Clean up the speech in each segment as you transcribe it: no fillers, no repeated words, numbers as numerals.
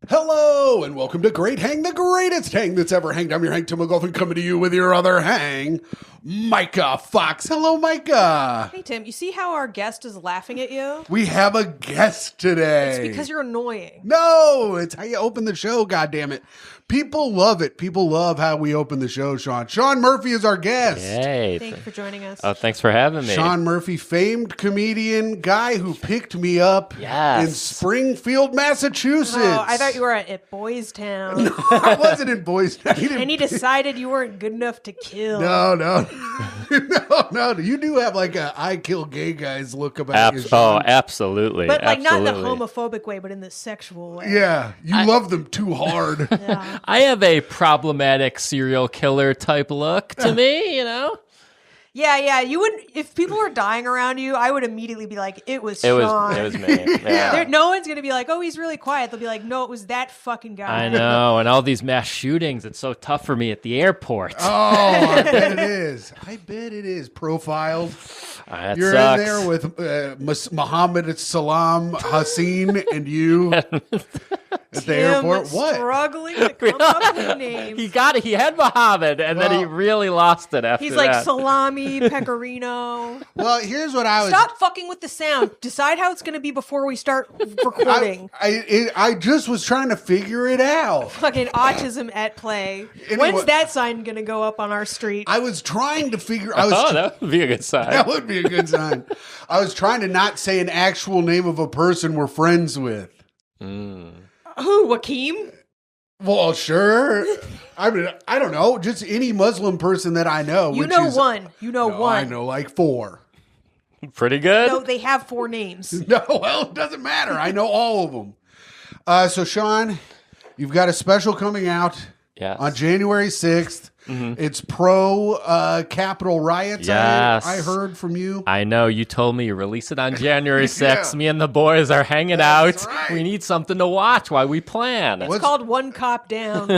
Hello, and welcome to Great Hang, the greatest hang that's ever hanged. I'm your Hank Tim McGolfin, coming to you with your other hang, Myka Fox. Hello, Myka. Hey, Tim, you see how our guest is laughing at you? We have a guest today. It's because you're annoying. No, it's how you open the show, goddammit. People love it. People love how we open the show, Shaun. Shaun Murphy is our guest. Hey. Thank you for joining us. Oh, thanks for having me. Shaun Murphy, famed comedian, guy who picked me up in Springfield, Massachusetts. Oh, I thought you were at Boys Town. No, I wasn't in Boys Town. And he decided you weren't good enough to kill. No. No. You do have like a I kill gay guys look about you. Oh, absolutely. But like absolutely. not in the homophobic way, but in the sexual way. Yeah, you love them too hard. Yeah. I have a problematic serial killer type look to me, you know? Yeah. You would, if people were dying around you, I would immediately be like, it was Shaun. It was me. Yeah. No one's going to be like, oh, he's really quiet. They'll be like, no, it was that fucking guy. I know, and all these mass shootings, it's so tough for me at the airport. Oh, I bet it is. Profiled. That You're sucks. in there with Mohammed Salam Haseen and you at the airport. What? Struggling to come up with names. He had Muhammad, and then he really lost it after He's that. like salami, pecorino. Well, here's what I was. Stop fucking with the sound. Decide how it's going to be before we start recording. I just was trying to figure it out. Fucking autism at play. Anyway, When's that sign going to go up on our street? I was trying to figure. that would be a good sign. That would be a good sign. I was trying to not say an actual name of a person we're friends with. Who, Wakeem? Well, sure. I mean, I don't know. Just any Muslim person that I know. You know one. I know like 4. Pretty good. No, they have 4 names. No, well, it doesn't matter. I know all of them. So, Shaun, you've got a special coming out on January 6th. Mm-hmm. It's pro-Capitol riots, yes. I heard from you. I know. You told me you release it on January 6th. Me and the boys are hanging out. Right. We need something to watch while we plan. It's called One Cop Down.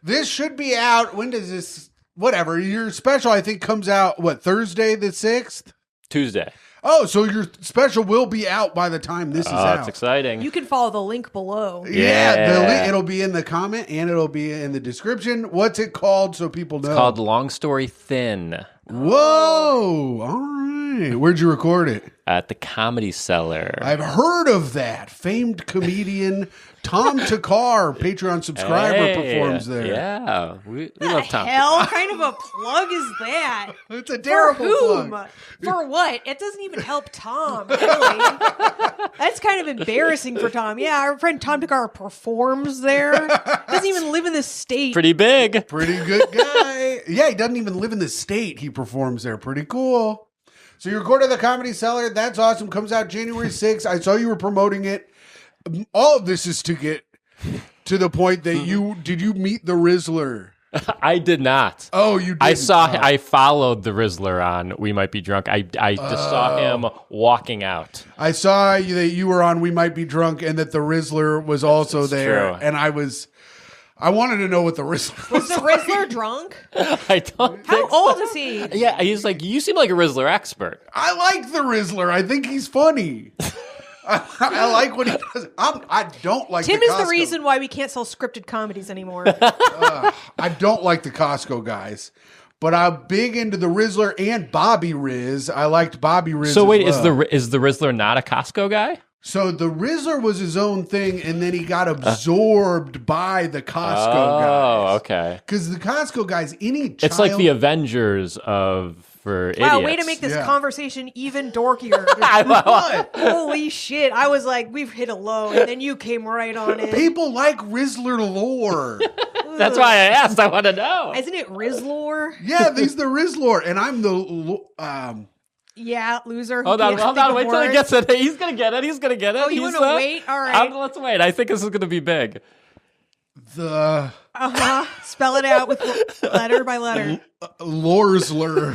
This should be out. When does this... Whatever. Your special, I think, comes out, Thursday the 6th? Tuesday. Oh, so your special will be out by the time this is out. It's exciting. You can follow the link below. Yeah. It'll be in the comment and it'll be in the description. What's it called so people know? It's called Long Story Thin. Whoa. All right. Where'd you record it? At the Comedy Cellar. I've heard of that. Famed comedian Tom Takar, Patreon subscriber, performs there. Yeah. We love Tom. Hell kind of a plug is that? It's a terrible For whom? plug. For what? It doesn't even help Tom, really. That's kind of embarrassing for Tom. Yeah, our friend Tom Takar performs there. Doesn't even live in the state. Pretty big. Pretty good guy. Yeah, he doesn't even live in the state. He performs there. Pretty cool. So you recorded the Comedy Cellar. That's awesome. Comes out January 6th. I saw you were promoting it. All of this is to get to the point that did you meet the Rizzler? I did not. Oh, you did. I followed the Rizzler on We Might Be Drunk. I just saw him walking out. I saw that you were on We Might Be Drunk and that the Rizzler was also there. True. And I wanted to know what the Rizzler was. Was the Rizzler drunk? I don't How think old so. is he? Yeah, he's like, you seem like a Rizzler expert. I like the Rizzler. I think he's funny. I like what he does. I don't like Tim the is the Costco. reason why we can't sell scripted comedies anymore. I don't like the Costco guys. But I'm big into the Rizzler and Bobby Riz. I liked Bobby Riz. So wait, as well. is the Rizzler not a Costco guy? So the Rizzler was his own thing, and then he got absorbed by the Costco guys. Oh, okay. Because the Costco guys, It's like the Avengers for idiots. Wow, way to make this conversation even dorkier. What? Holy shit. I was like, we've hit a low, and then you came right on it. People like Rizzler lore. That's why I asked. I want to know. Isn't it Rizlor? Yeah, he's the Rizzler, and I'm the... Yeah, loser. Hold on. Wait till he gets it. He's going to get it. Oh, you want to wait? All right. Let's wait. I think this is going to be big. The... Spell it out with letter by letter. Lorzler.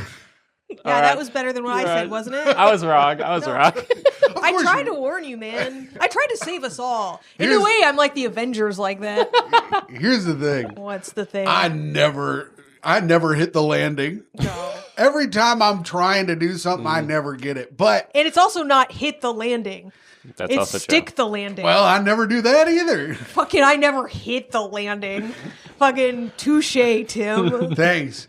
Yeah, that was better than what I said, wasn't it? I was wrong. I tried to warn you, man. I tried to save us all. In a way, I'm like the Avengers like that. Here's the thing. What's the thing? I never hit the landing. No. Every time I'm trying to do something, I never get it. But And it's also not hit the landing. That's It's also stick true. the landing. well, I never do that either. Fucking, I never hit the landing. Fucking touche, Tim. Thanks.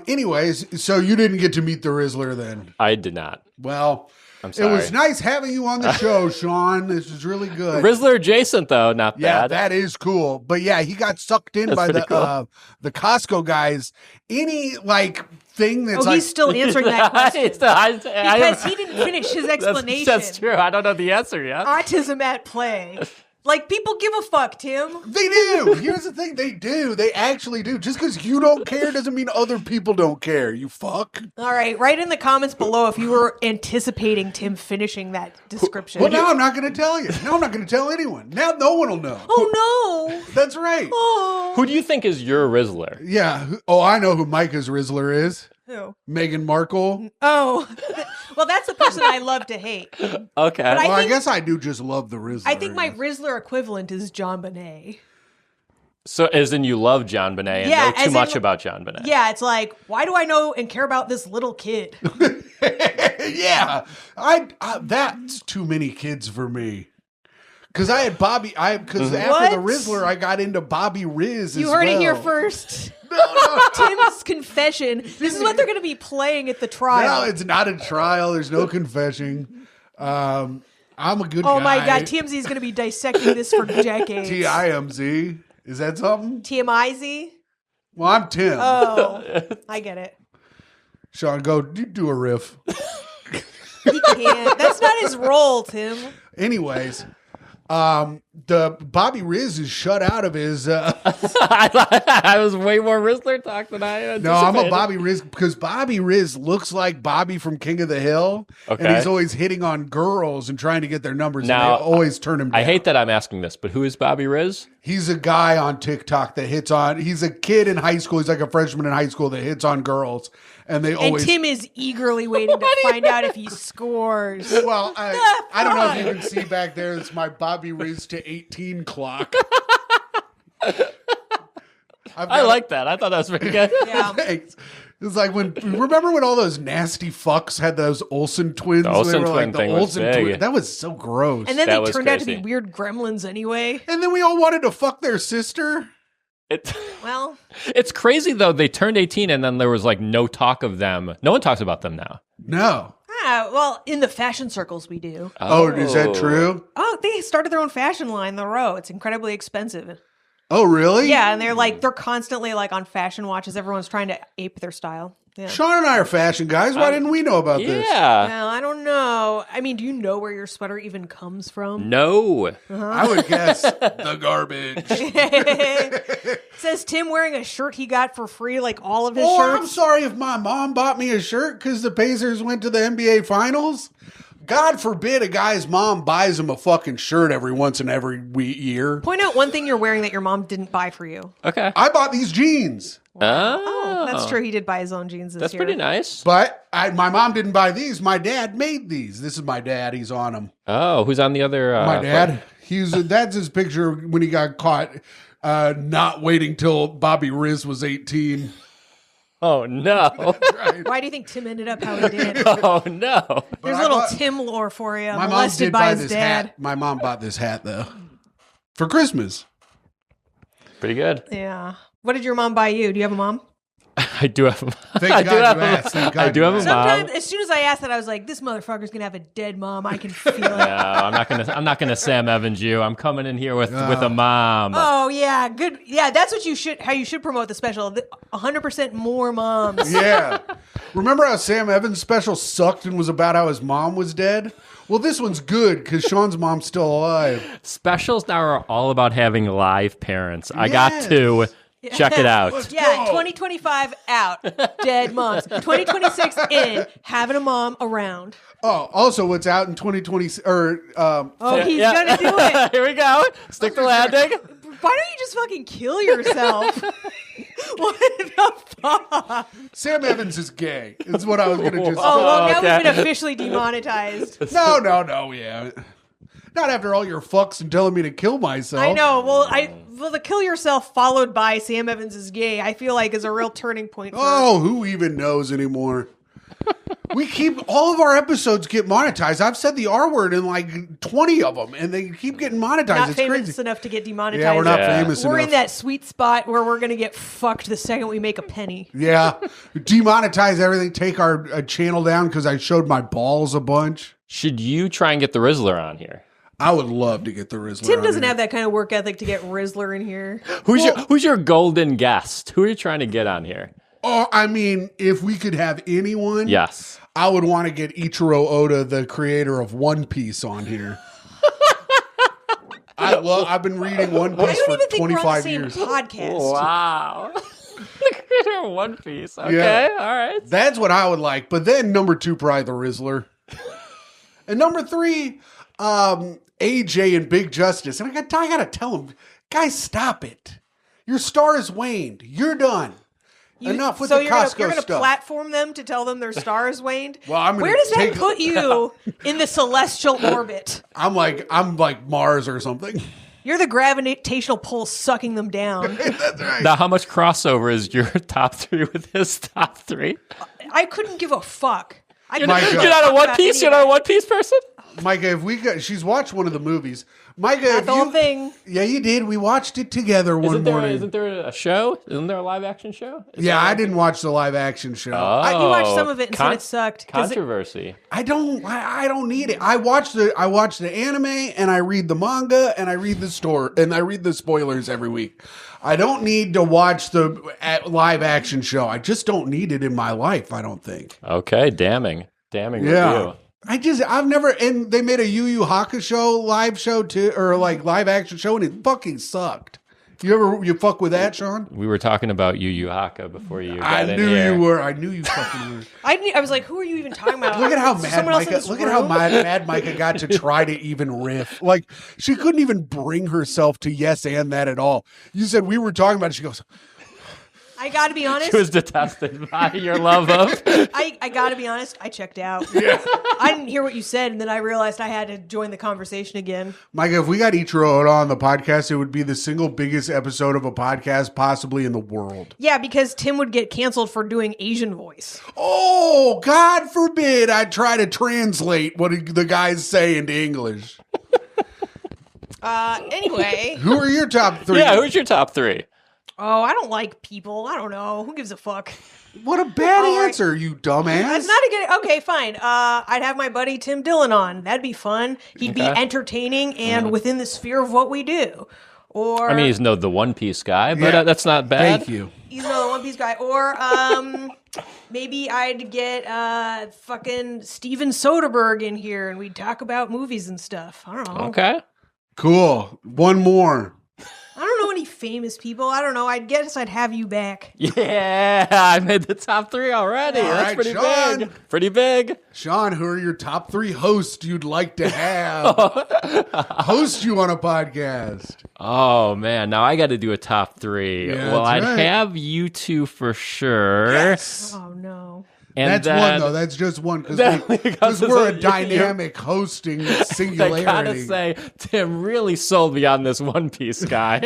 Anyways, so you didn't get to meet the Rizzler then. I did not. Well, I'm it sorry. was nice having you on the show, Shaun. This is really good. Rizzler adjacent though, not Yeah, bad. that is cool. But yeah, he got sucked in by the pretty cool. the Costco guys. Any like thing that's Oh, like he's still answering that question. Because he didn't finish his explanation. That's true. I don't know the answer yet. Autism at play. Like, people give a fuck, Tim. they do. Here's the thing, they do. They actually do. Just because you don't care doesn't mean other people don't care. You fuck. All right, write in the comments below if you were anticipating Tim finishing that description. Well, now I'm not going to tell you. Now I'm not going to tell anyone. Now no one will know. Oh, no. That's right. Oh. Who do you think is your Rizzler? Yeah. Oh, I know who Myka's Rizzler is. Who? Meghan Markle. Oh. Well, that's the person I love to hate. Okay. But I Well, I think- guess I do just love the Rizzler. I think my Rizzler equivalent is John Bonet. So as in you love John Bonet and Yeah, know as too much in- about John Bonet. Yeah, it's like, why do I know and care about this little kid? Yeah. That's too many kids for me. Because I had Bobby, because after the What? Rizzler, I got into Bobby Riz. You as heard it here well. first. No, Tim's confession. This is what they're going to be playing at the trial. no, it's not a trial. There's no confessing. I'm a good guy. Oh my God, TMZ is going to be dissecting this for decades. TIMZ. Is that something? TMIZ? Well, I'm Tim. Oh, I get it. Shaun, go do a riff. He can't. That's not his role, Tim. Anyways, the Bobby Riz is shut out of his. I was way more Rizzler talk than I anticipated. No, I'm a Bobby Riz because Bobby Riz looks like Bobby from King of the Hill, and Okay. he's always hitting on girls and trying to get their numbers. Now, and they always turn him down. I hate that I'm asking this, but who is Bobby Riz? He's a guy on TikTok that hits on. He's a kid in high school. He's like a freshman in high school that hits on girls, and they And always. Tim is eagerly waiting to find out if he scores. Well, I don't know if you can see back there. It's my Bobby Riz to 18 clock. I like that. I thought that was very good. Yeah. Thanks. It's like remember when all those nasty fucks had those Olsen twins? The Olsen They were twin thing was big. That was so gross. And then That they was turned out to be crazy. weird gremlins anyway. And then we all wanted to fuck their sister. Well, It's crazy though. They turned 18 and then there was like no talk of them. No one talks about them now. No. well, in the fashion circles we do. Oh, is that true? Oh, they started their own fashion line, The Row. It's incredibly expensive. Oh, really? Yeah, and they're constantly like on fashion watches. Everyone's trying to ape their style. Yeah. Shaun and I are fashion guys. Why didn't we know about this? Yeah. Well, I don't know. I mean, do you know where your sweater even comes from? No. I would guess the garbage. Says Tim wearing a shirt he got for free, like all of his Oh, I'm shirts. sorry if my mom bought me a shirt because the Pacers went to the NBA Finals. God forbid a guy's mom buys him a fucking shirt every once in every year. Point out one thing you're wearing that your mom didn't buy for you. Okay. I bought these jeans, Oh, that's true. He did buy his own jeans this That's year. pretty nice. but my mom didn't buy these. My dad made these. This is my dad. He's on them. Oh, who's on the other? My dad. That's his picture when he got caught not waiting till Bobby Riz was 18. Oh no. Right. Why do you think Tim ended up how he did? Oh no. There's I a little bought- Tim lore for you. My mom Molested did by buy his this dad. hat. My mom bought this hat though for Christmas. Pretty good. Yeah. What did your mom buy you? Do you have a mom? I do have. Thank I God do have. you asked. Thank God I do you have a asked. mom. Sometimes, as soon as I asked that, I was like, "This motherfucker's gonna have a dead mom. I can feel it." No, I'm not gonna Sam Evans you. I'm coming in here with a mom. Oh yeah, good. Yeah, that's what you should. How you should promote the special. 100% more moms. Yeah. Remember how Sam Evans' special sucked and was about how his mom was dead? Well, this one's good because Shaun's mom's still alive. Specials now are all about having live parents. I got Yes. to check it out. Yeah, go. 2025 out, dead moms. 2026 in, having a mom around. Oh, also, what's out in 2020? Oh, he's Yeah. gonna do it. Here we go. Stick the landing. Why don't you just fucking kill yourself? What the fuck? Sam Evans is gay. Is what I was going to just Oh, well, now Okay. we've been officially demonetized. No, yeah. Not after all your fucks and telling me to kill myself. I know. Well, the kill yourself followed by Sam Evans is gay, I feel like is a real turning point for Oh, who even knows anymore? We keep all of our episodes get monetized. I've said the R word in like 20 of them, and they keep getting monetized. not It's famous crazy. enough to get demonetized. Yeah, we're not Yeah. famous We're enough. in that sweet spot where we're going to get fucked the second we make a penny. Yeah, demonetize everything. Take our channel down because I showed my balls a bunch. Should you try and get the Rizzler on here? I would love to get the Rizzler. Tim on doesn't here. have that kind of work ethic to get Rizzler in here. Who's your golden guest? Who are you trying to get on here? Oh, I mean, if we could have anyone, Yes. I would want to get Ichiro Oda, the creator of One Piece, on here. I've been reading One I Piece don't for even think we're on the 25 same years. podcast. Wow. The creator of One Piece. Okay, Yeah. all right. That's what I would like. But then number 2, probably the Rizzler. And number 3, AJ and Big Justice. And I gotta tell him, guys, stop it. Your star has waned. You're done. Enough with so the you're Costco gonna stuff. platform them to tell them their star is waned? Well, I'm gonna Where does that take- put you in the celestial orbit? I'm like Mars or something. You're the gravitational pull sucking them down. That's right. Now, how much crossover is your top 3 with his top 3? I couldn't give a fuck. You're My God. not a Talk One about Piece? any You're of not a that. One Piece person? Micah, if we got, she's watched one of the movies. Micah, Not if the whole you, thing. yeah, you did. We watched it together one morning. Isn't there a show? Isn't there a live action show? Yeah, I didn't watch the live action show. You watched some of it and said it sucked. 'cause Controversy. I don't need it. I watch the anime and I read the manga and I read the story and I read the spoilers every week. I don't need to watch the live action show. I just don't need it in my life, I don't think. Okay, damning Yeah. review. I've never, and they made a Yu Yu Hakusho live show too, or like live action show, and it fucking sucked. You fuck with that, Sean? We were talking about Yu Yu Haka before you got I in knew here. you were. I knew you fucking were. I was like, who are you even talking about? Look at how Is mad someone else in Micah. this Look at how room? mad Micah got to try to even riff. Like she couldn't even bring herself to yes and that at all. You said we were talking about it. She goes, I gotta be honest. She was detested by your love of. I gotta be honest. I checked out. I didn't hear what you said, and then I realized I had to join the conversation again. Micah, if we got Ichiro Oda on the podcast, it would be the single biggest episode of a podcast possibly in the world. Yeah, because Tim would get canceled for doing Asian voice. Oh, God forbid I try to translate what the guys say into English. Anyway. Who are your top 3? Yeah, who's your top 3? Oh, I don't like people. I don't know. Who gives a fuck? What a bad All right. answer, you dumbass. That's not a good. Okay, fine. I'd have my buddy Tim Dillon on. That'd be fun. He'd be Okay. entertaining and within the sphere of what we do. Or I mean, he's no the One Piece guy, but Yeah. that's not bad. Thank you. he's another One Piece guy. Or maybe I'd get fucking Steven Soderbergh in here and we'd talk about movies and stuff. I don't know. Okay. Cool. One more. I don't know any famous people. I don't know. I guess I'd have you back. Yeah, I made the top 3 already. All That's right, pretty Sean. big. Pretty big. Sean, who are your top 3 hosts you'd like to have host you on a podcast? Oh man, now I got to do a top 3. Yeah, Well, I'd that's right. have you two for sure. Yes. Oh no. And That's then, one, though. That's just one because Because we're a you- dynamic hosting I singularity. gotta say, Tim really sold me on this One Piece guy.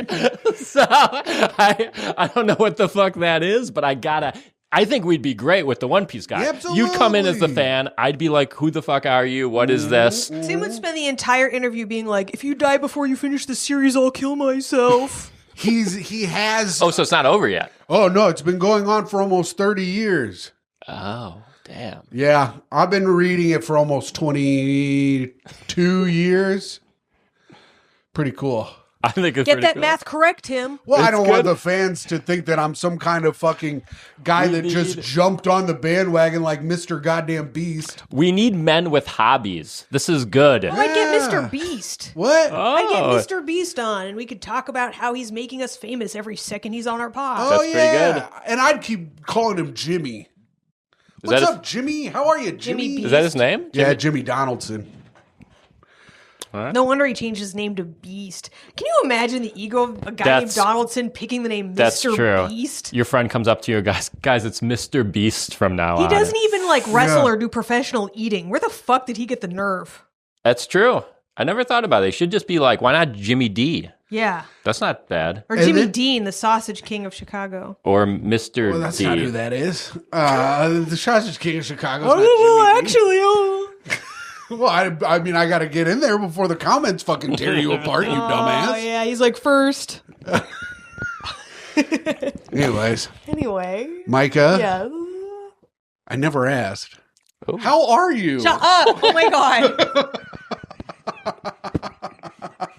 So I don't know what the fuck that is, but I think we'd be great with the One Piece guy. Absolutely. You'd come in as the fan. I'd be like, who the fuck are you? What is this? Tim would spend the entire interview being like, if you die before you finish the series, I'll kill myself. He has. Oh, so it's not over yet. Oh, no, it's been going on for almost 30 years. Oh, damn. Yeah, I've been reading it for almost 22 years. Pretty cool. I think it's Get pretty that cool. math correct, Tim. Well, I It's don't want good. the fans to think that I'm some kind of fucking guy that just jumped on the bandwagon like Mr. Goddamn Beast. We need men with hobbies. This is good. Well, I'd get Yeah. Mr. Beast. What? I'd get Oh. Mr. Beast on, and we could talk about how he's making us famous every second he's on our pod. Oh, That's pretty yeah. good. And I'd keep calling him Jimmy. Is What's that up, Jimmy? How are you, Jimmy? Jimmy Is that his name? Yeah, Jimmy Donaldson. No wonder he changed his name to Beast. Can you imagine the ego of a guy That's- named Donaldson picking the name That's Mr. true. Beast? Your friend comes up to you, guys, it's Mr. Beast from now He on. doesn't even like wrestle Yeah. or do professional eating. Where the fuck did he get the nerve? That's true. I never thought about it. They should just be like, why not Jimmy D? Yeah. That's not bad. Or And Jimmy then- Dean, the Sausage King of Chicago. Or Mr. Well, that's D. not who that is. The Sausage King of Chicago. Well, I mean, I got to get in there before the comments fucking tear you apart, you Oh, dumbass. yeah, he's like first. Anyways, Anyway. Myka, Yeah. I never asked. Oh. How are you? Shut up. Oh, my God.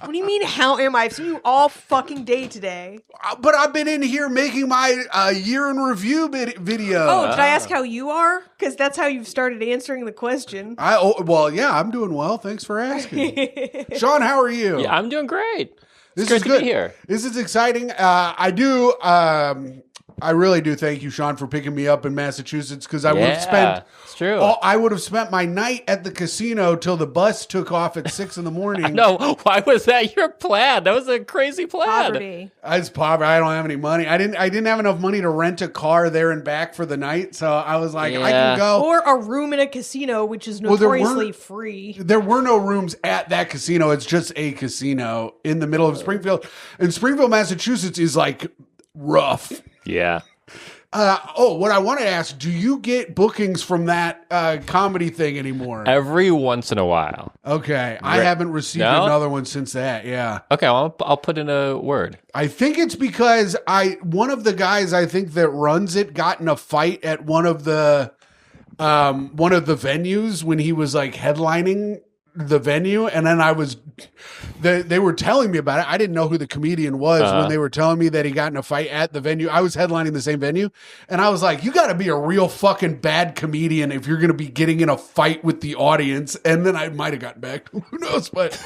What do you mean, how am I? I've seen you all fucking day today. But I've been in here making my year in review video. Oh, did I ask how you are? Because that's how you've started answering the question. Well, yeah, I'm doing well. Thanks for asking. Shaun, how are you? Yeah, I'm doing great. This It's great is to good. be here. This is exciting. I really do thank you, Shaun, for picking me up in Massachusetts because I would have spent. It's true. I would have spent my night at the casino till the bus took off at 6 a.m. No, why was that your plan? That was a crazy plan. Poverty. It's poverty. I don't have any money. I didn't have enough money to rent a car there and back for the night. So I was like, I Yeah. can go. Or a room in a casino, which is Well, there notoriously weren't- free. There were no rooms at that casino. It's just a casino in the middle of Springfield. And Springfield, Massachusetts is like rough. Yeah. What I want to ask, do you get bookings from that comedy thing anymore? Every once in a while. Okay. I haven't received No? another one since that. Yeah. Okay, well, I'll put in a word. I think it's because one of the guys I think that runs it got in a fight at one of the venues when he was like headlining the venue, and then they were telling me about it. I didn't know who the comedian was when they were telling me that he got in a fight at the venue. I was headlining the same venue, and I was like, you got to be a real fucking bad comedian if you're going to be getting in a fight with the audience. And then I might have gotten back. Who knows? But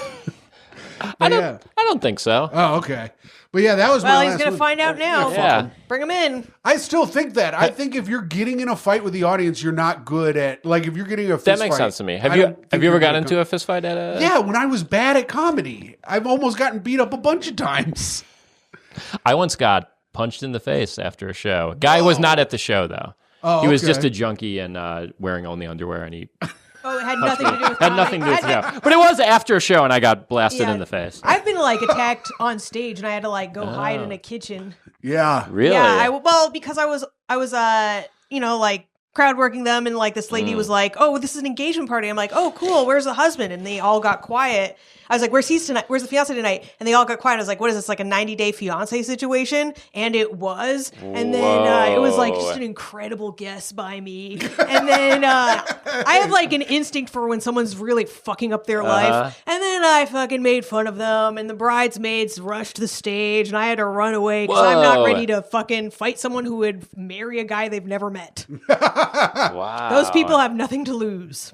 I yeah. don't think so. Oh, okay. But yeah, that was Well, my he's last going to one. find out now. Yeah. Bring him in. I still think that. I think if you're getting in a fight with the audience, you're not good at, like, if you're getting a fist That makes fight, sense to me. I Have don't you think ever you're gotten good into a fist fight at a... Yeah, when I was bad at comedy. I've almost gotten beat up a bunch of times. I once got punched in the face after a show. Guy was not at the show, though. Oh, he was okay. just a junkie and wearing only underwear, and he Oh, it had nothing to do with had comedy. nothing to do with the show. But it was after a show, and I got blasted Yeah. in the face. I've been like attacked on stage, and I had to like go hide in a kitchen. Yeah. Really? Yeah, because I was like crowd working them, and like this lady was like, "Oh, this is an engagement party." I'm like, "Oh, cool. Where's the husband?" And they all got quiet. I was like, "Where's he tonight? Where's the fiance tonight?" And they all got quiet. I was like, "What is this? Like a 90-day fiance situation?" And it was. And then it was like just an incredible guess by me. And then I have like an instinct for when someone's really fucking up their life. And then I fucking made fun of them, and the bridesmaids rushed the stage, and I had to run away because I'm not Whoa. ready to fucking fight someone who would marry a guy they've never met. Wow. Those people have nothing to lose.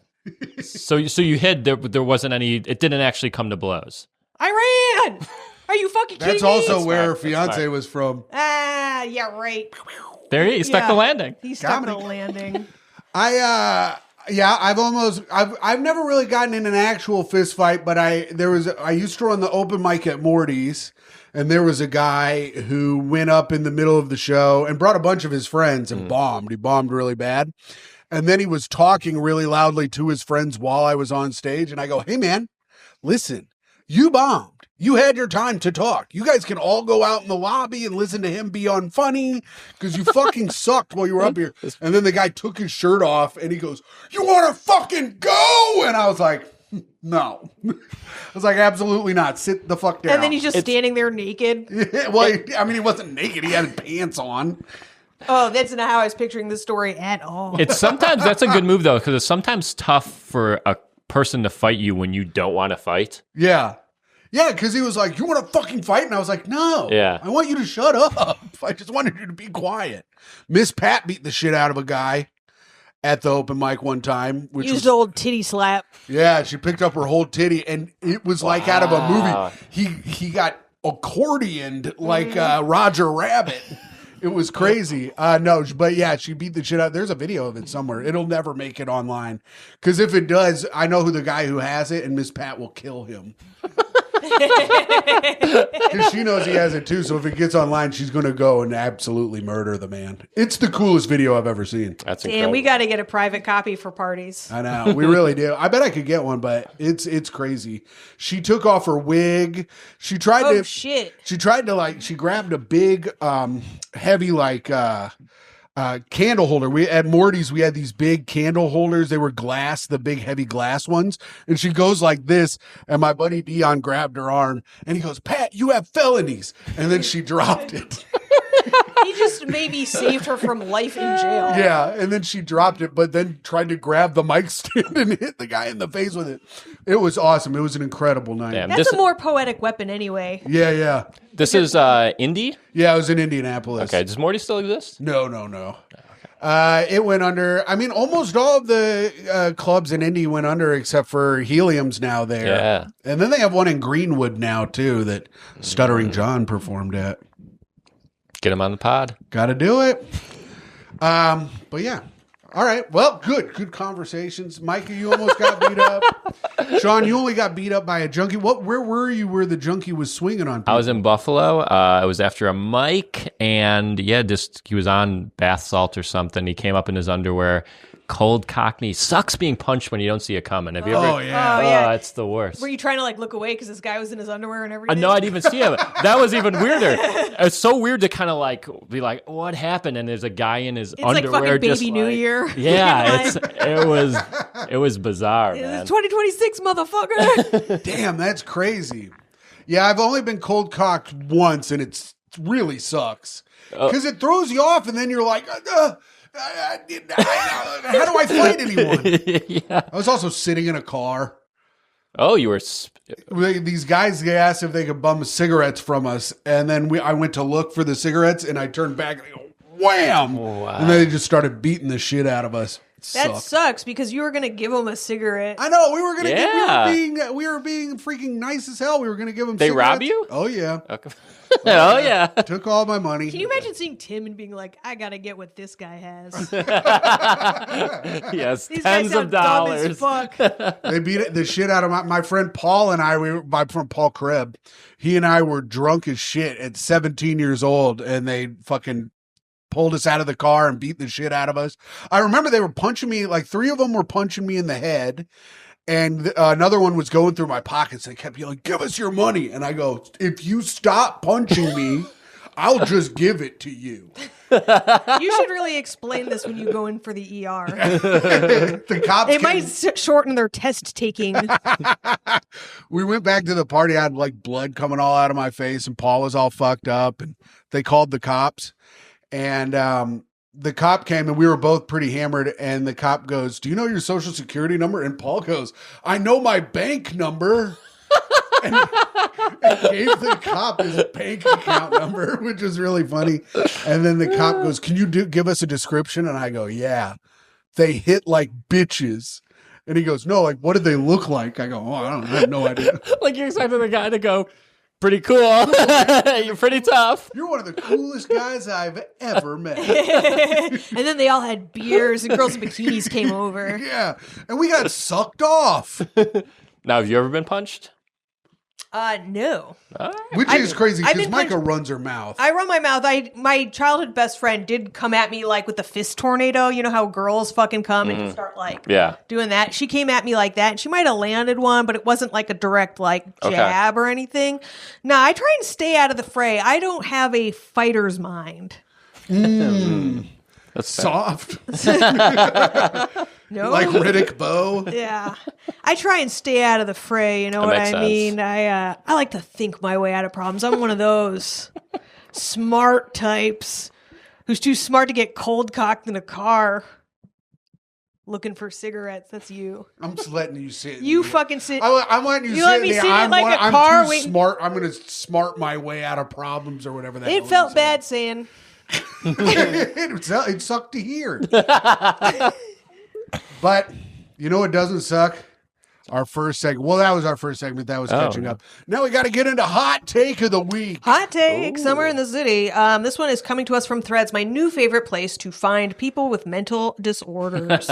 So you hid. There wasn't any. It didn't actually come to blows. I ran. Are you fucking kidding That's me? also where her smart. That's fiance smart. was from. Ah, yeah, right. There he stuck the Yeah. landing. He stuck the Comedy. landing. I've never really gotten in an actual fist fight, but I used to run the open mic at Morty's, and there was a guy who went up in the middle of the show and brought a bunch of his friends and bombed. He bombed really bad. And then he was talking really loudly to his friends while I was on stage. And I go, "Hey man, listen, you bombed. You had your time to talk. You guys can all go out in the lobby and listen to him be unfunny because you fucking sucked while you were up here." And then the guy took his shirt off and he goes, "You want to fucking go?" And I was like, "No." I was like, "Absolutely not. Sit the fuck down." And then he's just standing there naked. Well, he wasn't naked. He had pants on. Oh, that's not how I was picturing this story at all. It's sometimes that's a good move though, because it's sometimes tough for a person to fight you when you don't want to fight. Yeah. Yeah, because he was like, "You want to fucking fight?" And I was like, "No. Yeah. I want you to shut up. I just wanted you to be quiet." Miss Pat beat the shit out of a guy at the open mic one time. Which Used was, old titty slap. yeah, she picked up her whole titty, and it was like out of a movie. He got accordioned like Roger Rabbit. It was crazy. No, but yeah, she beat the shit out. There's a video of it somewhere. It'll never make it online. Because if it does, I know who the guy who has it, and Miss Pat will kill him. Because she knows he has it too. So if it gets online, she's going to go and absolutely murder the man. It's the coolest video I've ever seen. That's Damn, incredible. we got to get a private copy for parties. I know. We really do. I bet I could get one, but it's crazy. She took off her wig. She tried Oh, to. shit. She tried to she grabbed a big, heavy candle holder. We at Morty's, we had these big candle holders. They were glass, the big heavy glass ones. And she goes like this, and my buddy Dion grabbed her arm, and he goes, "Pat, you have felonies." And then she dropped it. He just maybe saved her from life in jail. Yeah, and then she dropped it, but then tried to grab the mic stand and hit the guy in the face with it. It was awesome. It was an incredible night. Damn. That's a more poetic weapon anyway. Yeah. This is Indy? Yeah, it was in Indianapolis. Okay, does Morty still exist? No. It went under. I mean, almost all of the clubs in Indy went under except for Helium's now there. Yeah. And then they have one in Greenwood now, too, that Stuttering John performed at. Get him on the pod. Got to do it. But yeah. All right. Well, good conversations. Myka, you almost got beat up. Shaun, you only got beat up by a junkie. Where were you where the junkie was swinging on people? I was in Buffalo. I was after a mic, and he was on bath salt or something. He came up in his underwear. Cold Cockney. Sucks being punched when you don't see it coming. Have you ever? Oh, yeah. Oh, yeah. It's the worst. Were you trying to look away because this guy was in his underwear and everything? No, I didn't even see him. That was even weirder. It's so weird to kind of be like, what happened? And there's a guy in his It's underwear. like fucking just Baby New Year. Yeah, it was bizarre, man. It's 2026, motherfucker. Damn, that's crazy. Yeah, I've only been cold cocked once, and it really sucks. Because it throws you off, and then you're like, how do I fight anyone? Yeah. I was also sitting in a car. Oh, you were. These guys, they asked if they could bum cigarettes from us, and then I went to look for the cigarettes, and I turned back and they go, wham! Wow. And then they just started beating the shit out of us. That sucks because you were going to give him a cigarette. I know, we were gonna Yeah. we were being freaking nice as hell. We were gonna give them They cigarettes. rob you? Oh yeah. Okay. Oh yeah. Took all my money. Can you imagine seeing Tim and being like, I got to get what this guy has? Yes, These guys tens sound of dumb as dollars. fuck. They beat the shit out of my friend Paul and I. My friend Paul Krebs. He and I were drunk as shit at 17 years old, and they fucking pulled us out of the car and beat the shit out of us. I remember they were punching me, like 3 of them were punching me in the head, and another one was going through my pockets. They kept yelling, "Give us your money!" And I go, "If you stop punching me, I'll just give it to you." You should really explain this when you go in for the ER. The cops It might shorten their test taking. We went back to the party. I had like blood coming all out of my face, and Paul was all fucked up, and they called the cops. And the cop came, and we were both pretty hammered. And the cop goes, "Do you know your social security number?" And Paul goes, "I know my bank number." and gave the cop his bank account number, which was really funny. And then the cop goes, "Can you give us a description?" And I go, "Yeah, they hit like bitches." And he goes, "No, like what did they look like?" I go, "Oh, I have no idea." Like you're expecting the guy to go, "Pretty cool. You're pretty tough." You're one of the coolest guys I've ever met. And then they all had beers and girls in bikinis came over. Yeah. And we got sucked off. Now, have you ever been punched? No. Which is crazy I've because been Myka runs her mouth. I run my mouth. My childhood best friend did come at me like with the fist tornado. You know how girls fucking come and just start like Yeah. doing that. She came at me like that, and she might have landed one, but it wasn't like a direct jab or anything. Nah, I try and stay out of the fray. I don't have a fighter's mind. That's fair. Soft. No, Like Riddick Bowe. yeah, I try and stay out of the fray. You know what makes I sense. mean? I like to think my way out of problems. I'm one of those smart types who's too smart to get cold cocked in a car looking for cigarettes. That's you. I'm just letting you sit. You fucking sit. I want you You sit let in me the- sit in I'm like one- a I'm car too waiting- smart. I'm going to smart my way out of problems or whatever that It movie felt said. bad saying. It sucked to hear. But you know what doesn't suck? Our first segment. Well, that was our first segment. That was catching up. Now we got to get into hot take of the week. Hot take, somewhere in the city. This one is coming to us from Threads, my new favorite place to find people with mental disorders.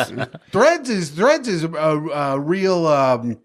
Threads is a real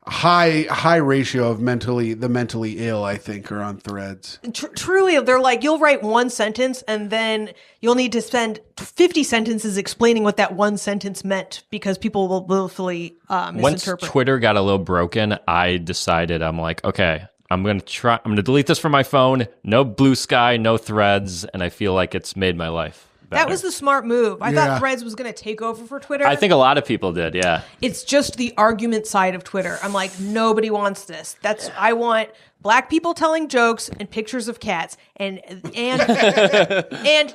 high ratio of the mentally ill, I think, are on Threads. Truly, they're like, you'll write one sentence and then you'll need to spend 50 sentences explaining what that one sentence meant because people will willfully misinterpret. Once Twitter got a little broken, I decided, I'm like, okay, I'm going to delete this from my phone. No Blue Sky, no Threads. And I feel like it's made my life better. That was the smart move. I thought Threads was going to take over for Twitter. I think a lot of people did, yeah. It's just the argument side of Twitter. I'm like, nobody wants this. I want black people telling jokes and pictures of cats and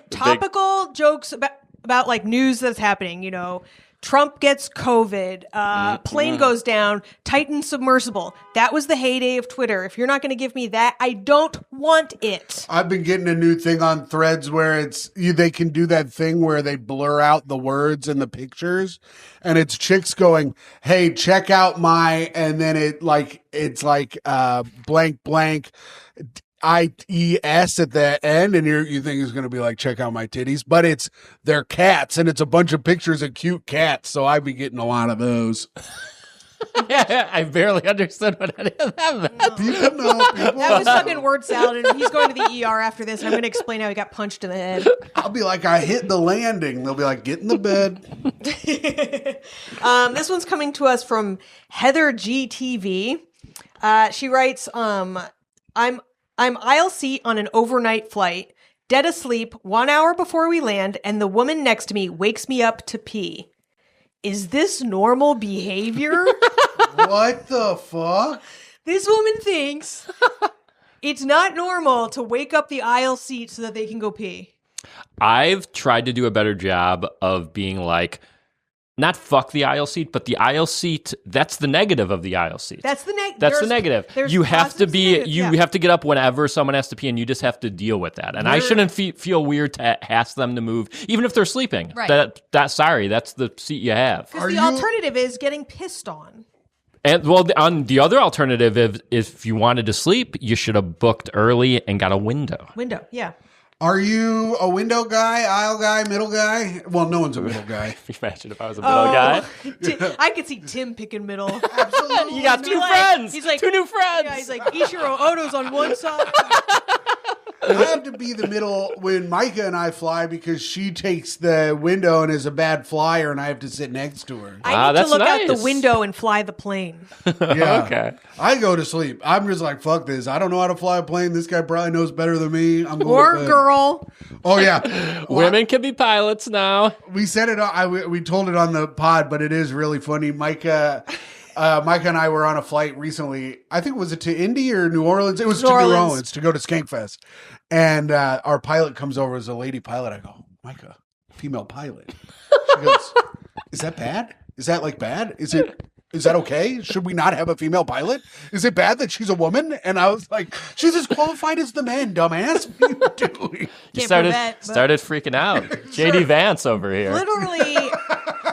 topical jokes about like news that's happening, you know. Trump gets COVID, plane goes down, Titan submersible. That was the heyday of Twitter. If you're not going to give me that, I don't want it. I've been getting a new thing on Threads where they can do that thing where they blur out the words and the pictures, and it's chicks going, "Hey, check out my," and then it's like blank blank. IES at the end, and you think it's going to be like, check out my titties, but they're cats, and it's a bunch of pictures of cute cats, so I'd be getting a lot of those. I barely understood what any of that meant. People know. That was fucking word salad, and he's going to the ER after this, and I'm going to explain how he got punched in the head. I'll be like, I hit the landing. They'll be like, get in the bed. This one's coming to us from Heather GTV. She writes, I'm aisle seat on an overnight flight, dead asleep 1 hour before we land, and the woman next to me wakes me up to pee. Is this normal behavior? What the fuck? This woman thinks it's not normal to wake up the aisle seat so that they can go pee. I've tried to do a better job of being like, not fuck the aisle seat, but the aisle seat, that's the negative of the aisle seat. That's the negative. That's the negative. You have to have to get up whenever someone has to pee, and you just have to deal with that. And I shouldn't feel weird to ask them to move, even if they're sleeping. Right. Sorry, that's the seat you have. Because the alternative is getting pissed on. And well, on the other alternative, if you wanted to sleep, you should have booked early and got a window. Window, yeah. Are you a window guy, aisle guy, middle guy? Well, no one's a middle guy. Imagine if I was a middle guy. I could see Tim picking middle. Absolutely. You got two friends. He's like, two new friends. Yeah, he's like, Ishiro Odo's on one side. I have to be the middle when Myka and I fly because she takes the window and is a bad flyer, and I have to sit next to her. I need to look out the window and fly the plane. Yeah. Okay. I go to sleep. I'm just like, fuck this. I don't know how to fly a plane. This guy probably knows better than me. I'm going or to bed. Girl. Oh, yeah. Women can be pilots now. We said it. We told it on the pod, but it is really funny. Myka and I were on a flight recently. I think was it to Indy or New Orleans? It was to New Orleans to go to Skankfest. And our pilot comes over as a lady pilot. I go, Myka, female pilot. She goes, is that bad? Is that like bad? Is that okay? Should we not have a female pilot? Is it bad that she's a woman? And I was like, she's as qualified as the men, dumbass. What are you doing? You started freaking out. JD Vance over here. Literally,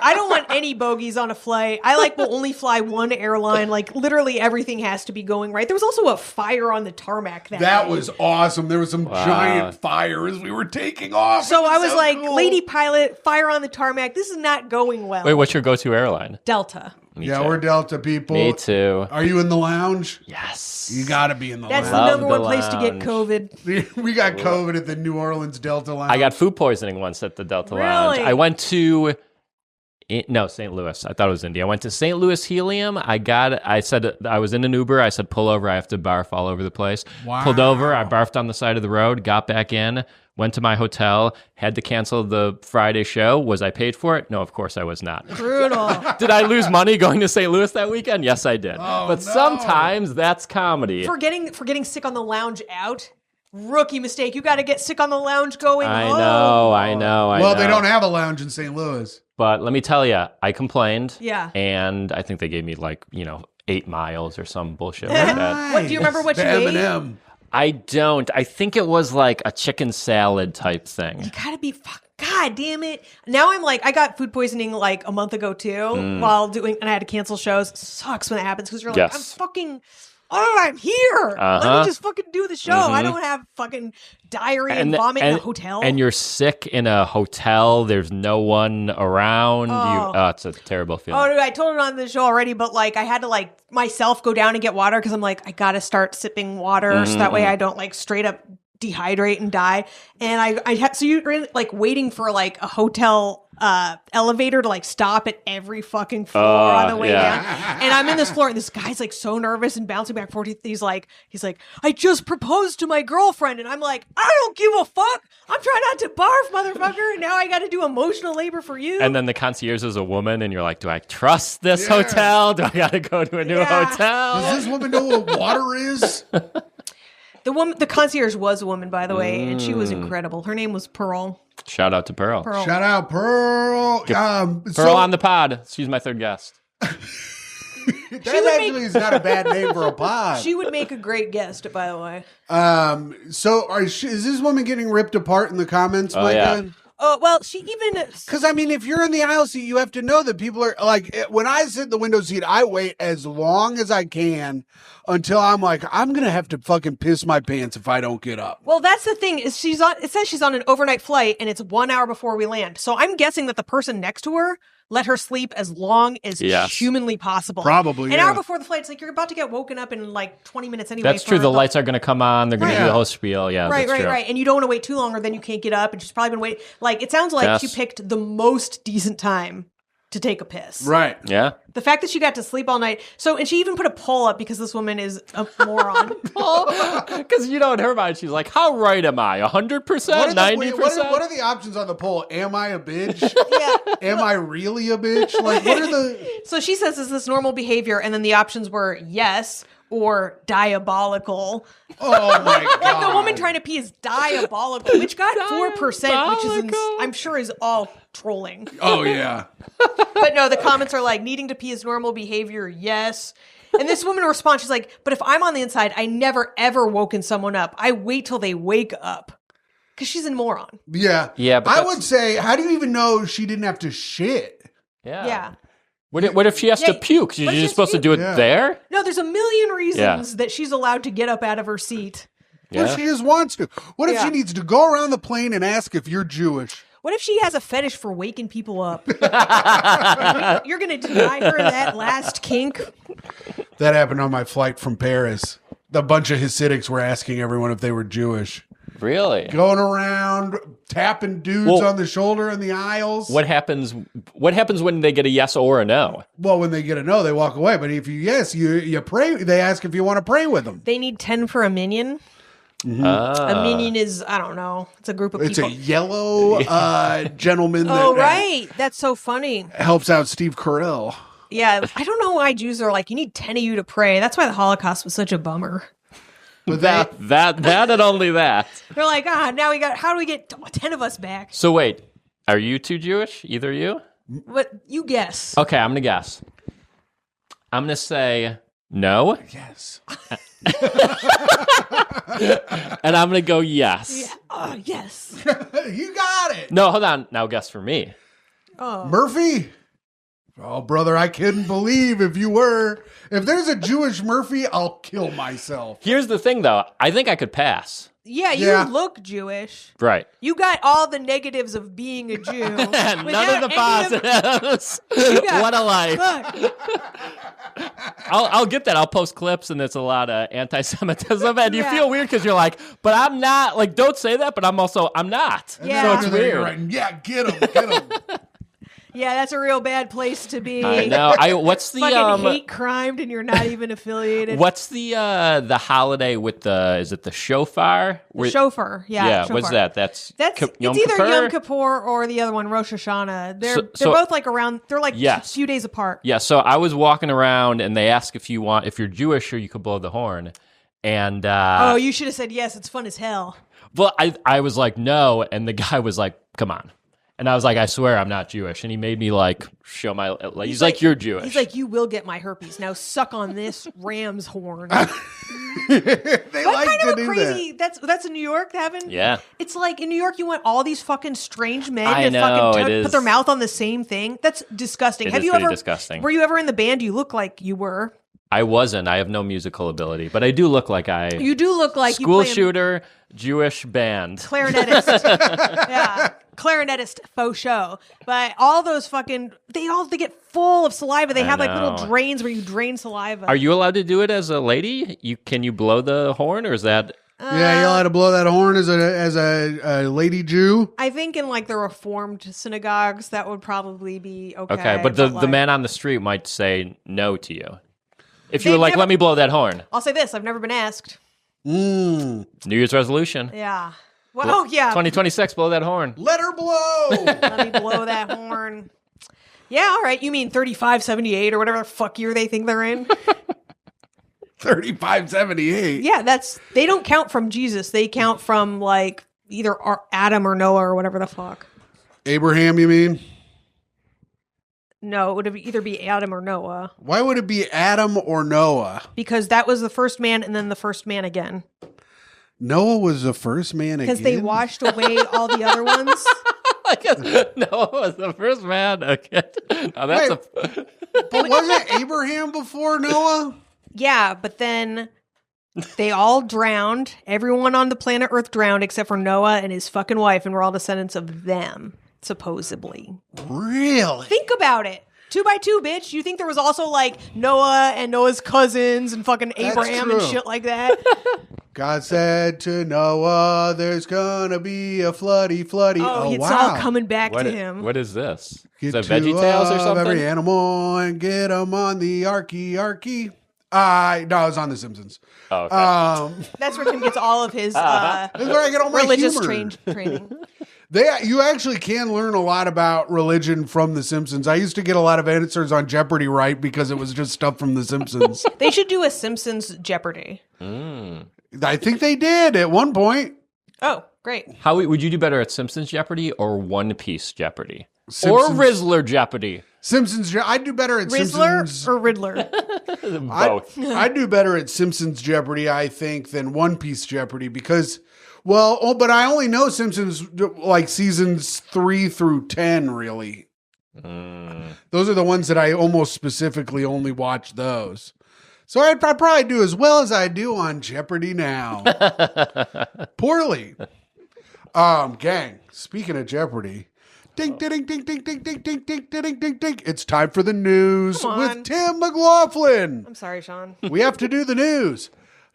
I don't want any bogeys on a flight. I will only fly one airline. Like literally everything has to be going right. There was also a fire on the tarmac that day. Was awesome. There was some giant fire as we were taking off. So I was like, cool. Lady pilot, fire on the tarmac. This is not going well. Wait, what's your go-to airline? Delta. Me yeah, too. we're Delta people. Me too. Are you in the lounge? Yes. You got to be in the That's lounge. the number one place to get COVID. We got COVID at the New Orleans Delta Lounge. I got food poisoning once at the Delta Lounge. I went to... St. Louis. I thought it was India. I went to St. Louis Helium. I said I was in an Uber. I said, pull over. I have to barf all over the place. Wow. Pulled over. I barfed on the side of the road, got back in, went to my hotel, had to cancel the Friday show. Was I paid for it? No, of course I was not. Brutal. Did I lose money going to St. Louis that weekend? Yes, I did. Oh, but sometimes that's comedy. For getting sick on the lounge out. Rookie mistake. You got to get sick on the lounge going home. I know. Well, they don't have a lounge in St. Louis. But let me tell you, I complained. Yeah. And I think they gave me 8 miles or some bullshit like that. What, do you remember what you ate? M&M. I don't. I think it was like a chicken salad type thing. You gotta be God damn it. Now I'm I got food poisoning a month ago too while doing, and I had to cancel shows. Sucks when that happens because you're like, Yes. oh, I'm here. Let Uh-huh. me just fucking do the show. I don't have fucking diarrhea and vomit in a hotel. And you're sick in a hotel. There's no one around. It's a terrible feeling. Oh, dude, I told it on the show already, but like I had to like myself go down and get water because I'm like, I got to start sipping water so that way I don't like straight up dehydrate and die. And I had, so you're like waiting for like a hotel elevator to like stop at every fucking floor on the way down. And I'm in this floor and this guy's like so nervous and bouncing back and forth. He's like, I just proposed to my girlfriend. And I'm like, I don't give a fuck. I'm trying not to barf, motherfucker. And now I got to do emotional labor for you. And then the concierge is a woman, and you're like, do I trust this hotel? Do I got to go to a new hotel? Does this woman know what water is? The concierge was a woman, by the way, and she was incredible. Her name was Pearl. Shout out to Pearl. Shout out, Pearl. Pearl on the pod. She's my third guest. That actually is not a bad name for a pod. She would make a great guest, by the way. Is this woman getting ripped apart in the comments, Myka? Yeah. Oh, well, she even... Because, I mean, if you're in the aisle seat, you have to know that people are, like, when I sit in the window seat, I wait as long as I can until I'm like, I'm going to have to fucking piss my pants if I don't get up. Well, that's the thing, is it says she's on an overnight flight, and it's 1 hour before we land. So I'm guessing that the person next to her let her sleep as long as humanly possible. Probably, An hour before the flight, it's like you're about to get woken up in like 20 minutes anyway. That's true. The lights are going to come on. They're going to do the whole spiel. Yeah, Right. that's true. And you don't want to wait too long or then you can't get up. And she's probably been waiting. Like, it sounds like she picked the most decent time to take a piss. Right. Yeah. The fact that she got to sleep all night. So, and she even put a poll up because this woman is a moron. Because in her mind, she's like, how right am I? 100%? 90%? What are the options on the poll? Am I a bitch? Yeah. Am I really a bitch? Like, what are the... So she says, is this normal behavior? And then the options were yes or diabolical. Oh my God. Like the woman trying to pee is diabolical, which got 4%, which is, I'm sure is all trolling. Oh, yeah. But no, the comments are like, needing to pee is normal behavior, yes. And this woman responds, she's like, but if I'm on the inside, I never ever woken someone up. I wait till they wake up. Because she's a moron. Yeah. Yeah, but I would say, how do you even know she didn't have to shit? Yeah. What if she has to puke? She's just supposed to do it there? No, there's a million reasons that she's allowed to get up out of her seat. What if she just wants to? What if she needs to go around the plane and ask if you're Jewish? What if she has a fetish for waking people up? You're going to deny her that last kink? That happened on my flight from Paris. A bunch of Hasidics were asking everyone if they were Jewish. Really? Going around, tapping dudes on the shoulder in the aisles. What happens when they get a yes or a no? Well, when they get a no, they walk away. But if you pray, they ask if you want to pray with them. They need 10 for a minion. Mm-hmm. A minion is, I don't know. It's a group of people. It's a yellow gentleman that right. That's so funny. Helps out Steve Carell. Yeah, I don't know why Jews are like, you need 10 of you to pray. That's why the Holocaust was such a bummer. But that and only that. They're like, now how do we get 10 of us back? So wait, are you two Jewish? Either of you? What you guess? Okay, I'm gonna guess. I'm gonna say no. Yes. And I'm gonna go yes. Yeah. Yes. You got it. No, hold on. Now guess for me. Oh. Murphy? Oh, brother, I couldn't believe if you were. If there's a Jewish Murphy, I'll kill myself. Here's the thing, though. I think I could pass. Yeah, you look Jewish. Right. You got all the negatives of being a Jew. None of the positives. What a life. I'll get that. I'll post clips, and it's a lot of anti-Semitism, and you feel weird because you're like, but I'm not. Like, don't say that, but I'm not. Yeah. So it's weird. Right. Yeah, get him. Yeah, that's a real bad place to be. I know. What's the fucking hate crimed and you're not even affiliated? What's the holiday with is it the shofar? The shofar, yeah. Shofar. What's that? That's it's Yom either Kippur? Yom Kippur or the other one, Rosh Hashanah. They're both like around. They're like a few days apart. Yeah. So I was walking around and they ask if you're Jewish or you could blow the horn, and you should have said yes. It's fun as hell. Well, I was like no, and the guy was like, come on. And I was like, I swear I'm not Jewish. And he made me like show my, he's like, you're Jewish. He's like, you will get my herpes. Now suck on this ram's horn. They like kind to of do crazy. That's in New York, having. Yeah. It's like in New York, you want all these fucking strange men I to know, fucking put their mouth on the same thing. That's disgusting. It is pretty disgusting. Were you ever in the band? You look like you were. I wasn't. I have no musical ability, but I do look like You do look like you school play a shooter, Jewish band. clarinetist. Yeah, clarinetist faux show. But all those they get full of saliva. They have like little know. drains where you drain saliva. Are you allowed to do it as a lady? Can you blow the horn, or is that? Yeah, you're allowed to blow that horn as a lady Jew. I think in like the Reformed synagogues that would probably be okay. Okay, but the like, man on the street might say no to you. If you They've were like, never- let me blow that horn. I'll say this: I've never been asked. New Year's resolution. Yeah. Well, oh yeah. 2026, blow that horn. Let her blow. Let me blow that horn. Yeah, all right. You mean 3578 or whatever the fuck year they think they're in? 3578. Yeah, they don't count from Jesus. They count from like either Adam or Noah or whatever the fuck. Abraham, you mean? No, it would either be Adam or Noah Why would it be Adam or Noah? because that was the first man and then the first man again. Noah was the first man again? Because they washed away all the other ones. I guess Noah was the first man. Okay. Now that's Wait. But wasn't Abraham before Noah? Yeah, but then they all drowned. Everyone on the planet Earth drowned except for Noah and his fucking wife, and we're all descendants of them, supposedly. Really? Think about it. 2 by 2, bitch. You think there was also like Noah and Noah's cousins and fucking Abraham and true. shit like that? God said to Noah, there's gonna be a floody. Oh, it's all coming back to him. What is this? Get Is that two VeggieTales or of something? every animal and get them on the arky. No, I was on The Simpsons. Oh, okay. That's where Tim gets all of his That's where I get all my religious humor. training. You actually can learn a lot about religion from The Simpsons. I used to get a lot of answers on Jeopardy right because it was just stuff from The Simpsons. They should do a Simpsons Jeopardy. I think they did at one point. Oh, great. How would you do better at Simpsons Jeopardy or One Piece Jeopardy? Simpsons- Or Rizzler Jeopardy? I'd do better at Rizzler Simpsons. or Riddler? Both. I'd do better at Simpsons Jeopardy, I think, than One Piece Jeopardy because, but I only know Simpsons like seasons 3 through 10, really. Those are the ones that I almost specifically only watch those. So I'd probably do as well as I do on Jeopardy now. Poorly. Gang, speaking of Jeopardy. Ding, ding, ding, ding, ding, ding, ding, ding, ding, ding, ding, ding. It's time for the news Come on. with Tim McLaughlin. I'm sorry, Sean. We have to do the news.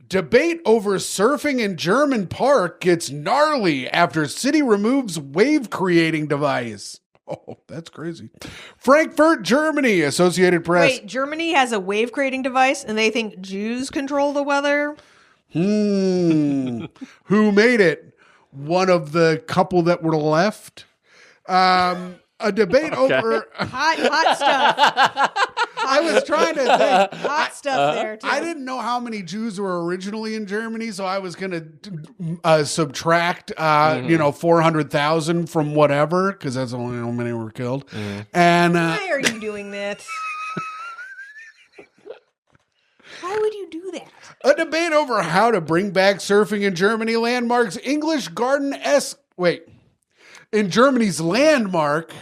Debate over surfing in German park gets gnarly after city removes wave creating device. Oh, that's crazy. Frankfurt, Germany, Associated Press. Wait, Germany has a wave creating device and they think Jews control the weather? Who made it? One of the couple that were left. A debate over Hot stuff. I was trying to think. Hot stuff there, too. I didn't know how many Jews were originally in Germany, so I was going to subtract, 400,000 from whatever, because that's only how many were killed. And Why are you doing that? Why would you do that? a debate over how to bring back surfing in Germany landmarks English Garden in Germany's landmark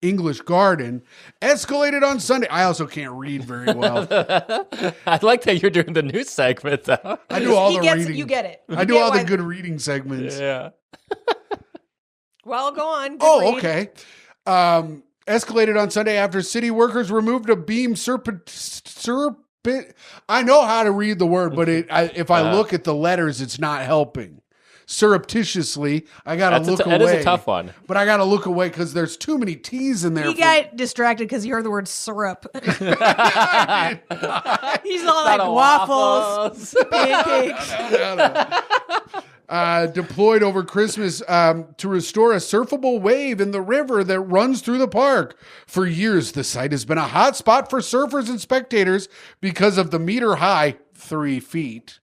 English Garden escalated on Sunday. I also can't read very well. I like that you're doing the news segment, though. I do all He the gets reading. it. You get it. I You do get all the why- good reading segments. Yeah. Well, go on. Good Oh, read. okay. Escalated on Sunday after city workers removed a beam I know how to read the word, but if I look at the letters, it's not helping. Surreptitiously, I got to look away. That is a tough one. But I got to look away because there's too many T's in there. He got distracted because he heard the word syrup. He's all like Not a waffles, pancakes. Deployed over Christmas to restore a surfable wave in the river that runs through the park. For years, the site has been a hot spot for surfers and spectators because of the meter-high 3 feet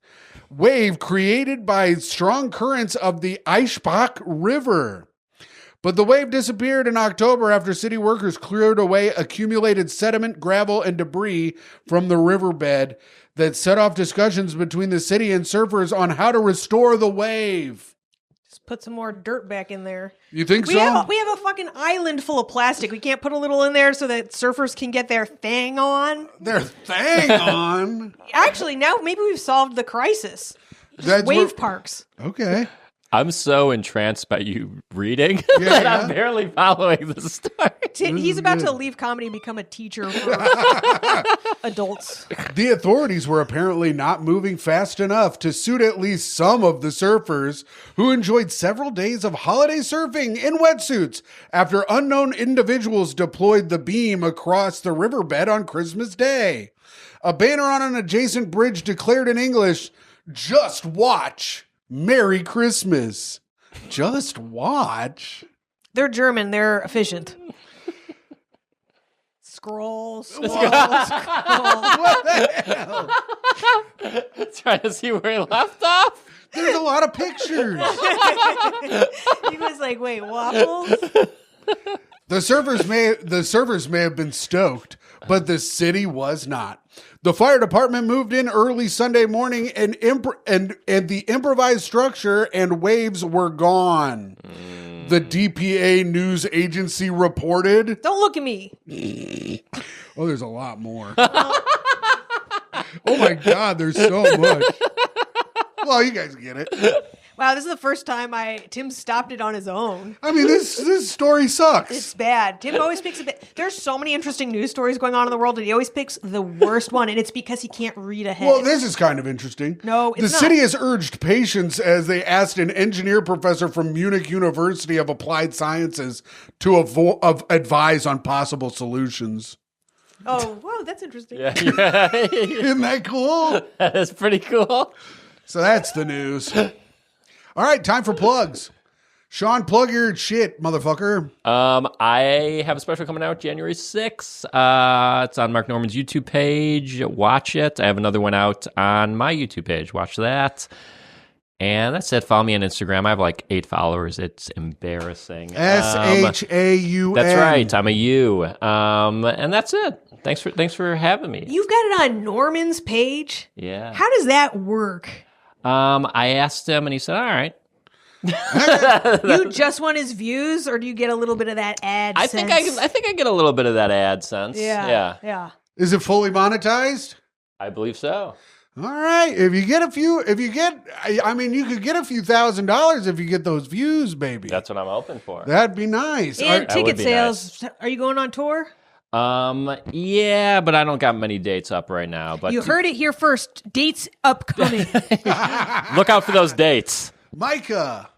wave created by strong currents of the Eisbach River. But the wave disappeared in October after city workers cleared away accumulated sediment, gravel, and debris from the riverbed that set off discussions between the city and surfers on how to restore the wave. put some more dirt back in there. You think We so? have a fucking island full of plastic. We can't put a little in there so that surfers can get their thing on. Their thing on. Actually, now maybe we've solved the crisis. That's Wave parks. Okay. I'm so entranced by you reading that I'm barely following the story. He's about to leave comedy and become a teacher for adults. The authorities were apparently not moving fast enough to suit at least some of the surfers who enjoyed several days of holiday surfing in wetsuits after unknown individuals deployed the beam across the riverbed on Christmas Day. A banner on an adjacent bridge declared in English, "Just watch. Merry Christmas." Just watch. They're German. They're efficient. Scroll. What the hell? Trying to see where he left off. There's a lot of pictures. He was like, wait, waffles? The servers may have been stoked, but the city was not. The fire department moved in early Sunday morning, and the improvised structure and waves were gone. The DPA news agency reported. Don't look at me. Oh, there's a lot more. Oh my God, there's so much. Well, you guys get it. Wow, this is the first time Tim stopped it on his own. I mean, this story sucks. It's bad. Tim always picks a bit. There's so many interesting news stories going on in the world, and he always picks the worst one, and it's because he can't read ahead. Well, this is kind of interesting. No, it's the not. city has urged patience as they asked an engineer professor from Munich University of Applied Sciences to advise on possible solutions. Oh, wow, that's interesting. Yeah. Isn't that cool? That is pretty cool. So that's the news. All right, time for plugs. Shaun, plug your shit, motherfucker. I have a special coming out January 6th. It's on Mark Norman's YouTube page. Watch it. I have another one out on my YouTube page. Watch that. And that's it. Follow me on Instagram. I have like 8 followers. It's embarrassing. SHAUN. That's right. I'm a U. And that's it. Thanks for having me. You've got it on Norman's page? Yeah. How does that work? I asked him and he said, all right. You just want his views, or do you get a little bit of that ad I sense? think I get a little bit of that ad sense. Yeah. Is it fully monetized? I believe so. All right. I mean, you could get a few $1,000s if you get those views, baby. That's what I'm hoping for. That'd be nice. And That ticket would be sales. Are you going on tour? Yeah, but I don't got many dates up right now. But You heard it here first. Dates upcoming. look out for those dates. Myka.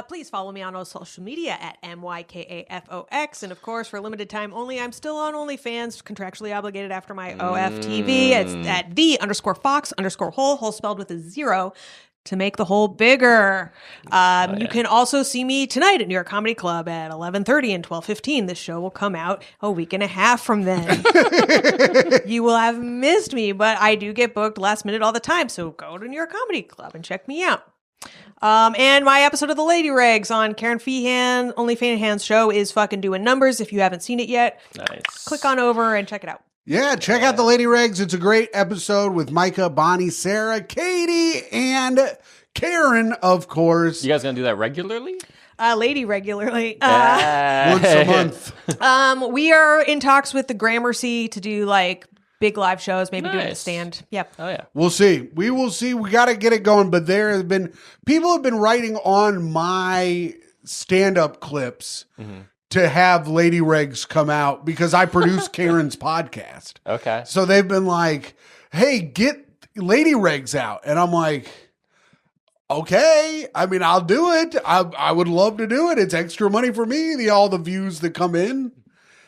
Please follow me on all social media at MYKAFOX. And of course, for limited time only, I'm still on OnlyFans, contractually obligated after my OFTV. It's at _Fox_hole spelled with a 0 to make the hole bigger. You can also see me tonight at New York Comedy Club at 11:30 and 12:15. This show will come out a week and a half from then. You will have missed me, but I do get booked last minute all the time. So go to New York Comedy Club and check me out. And my episode of The Lady Regs on Karen Feehan, Only Feehan's show is fucking doing numbers. If you haven't seen it yet, Nice. click on over and check it out. Yeah, check out the Lady Regs. It's a great episode with Myka, Bonnie, Sarah, Katie, and Karen, of course. You guys gonna do that regularly? Lady regularly. Once a month. We are in talks with the Gramercy to do like big live shows, maybe do it at the Nice. stand. Yep. Oh yeah. We'll see. We will see. We got to get it going. But people have been writing on my stand-up clips to have Lady Regs come out because I produce Karen's podcast. Okay. So they've been like, hey, get Lady Regs out. And I'm like, okay. I mean, I'll do it. I would love to do it. It's extra money for me, all the views that come in.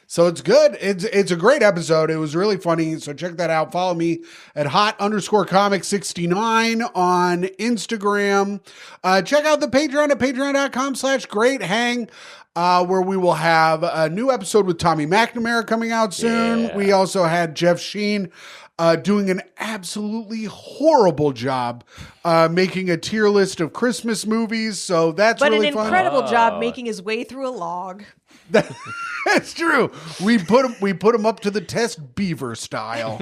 So it's good. It's a great episode. It was really funny. So check that out. Follow me at hot_comic69 on Instagram. Check out the Patreon at patreon.com/greathang. Where we will have a new episode with Tommy McNamara coming out soon. Yeah. We also had Jeff Sheen doing an absolutely horrible job making a tier list of Christmas movies. So that's But really an fun. incredible job making his way through a log. That's true. We put him up to the test beaver style.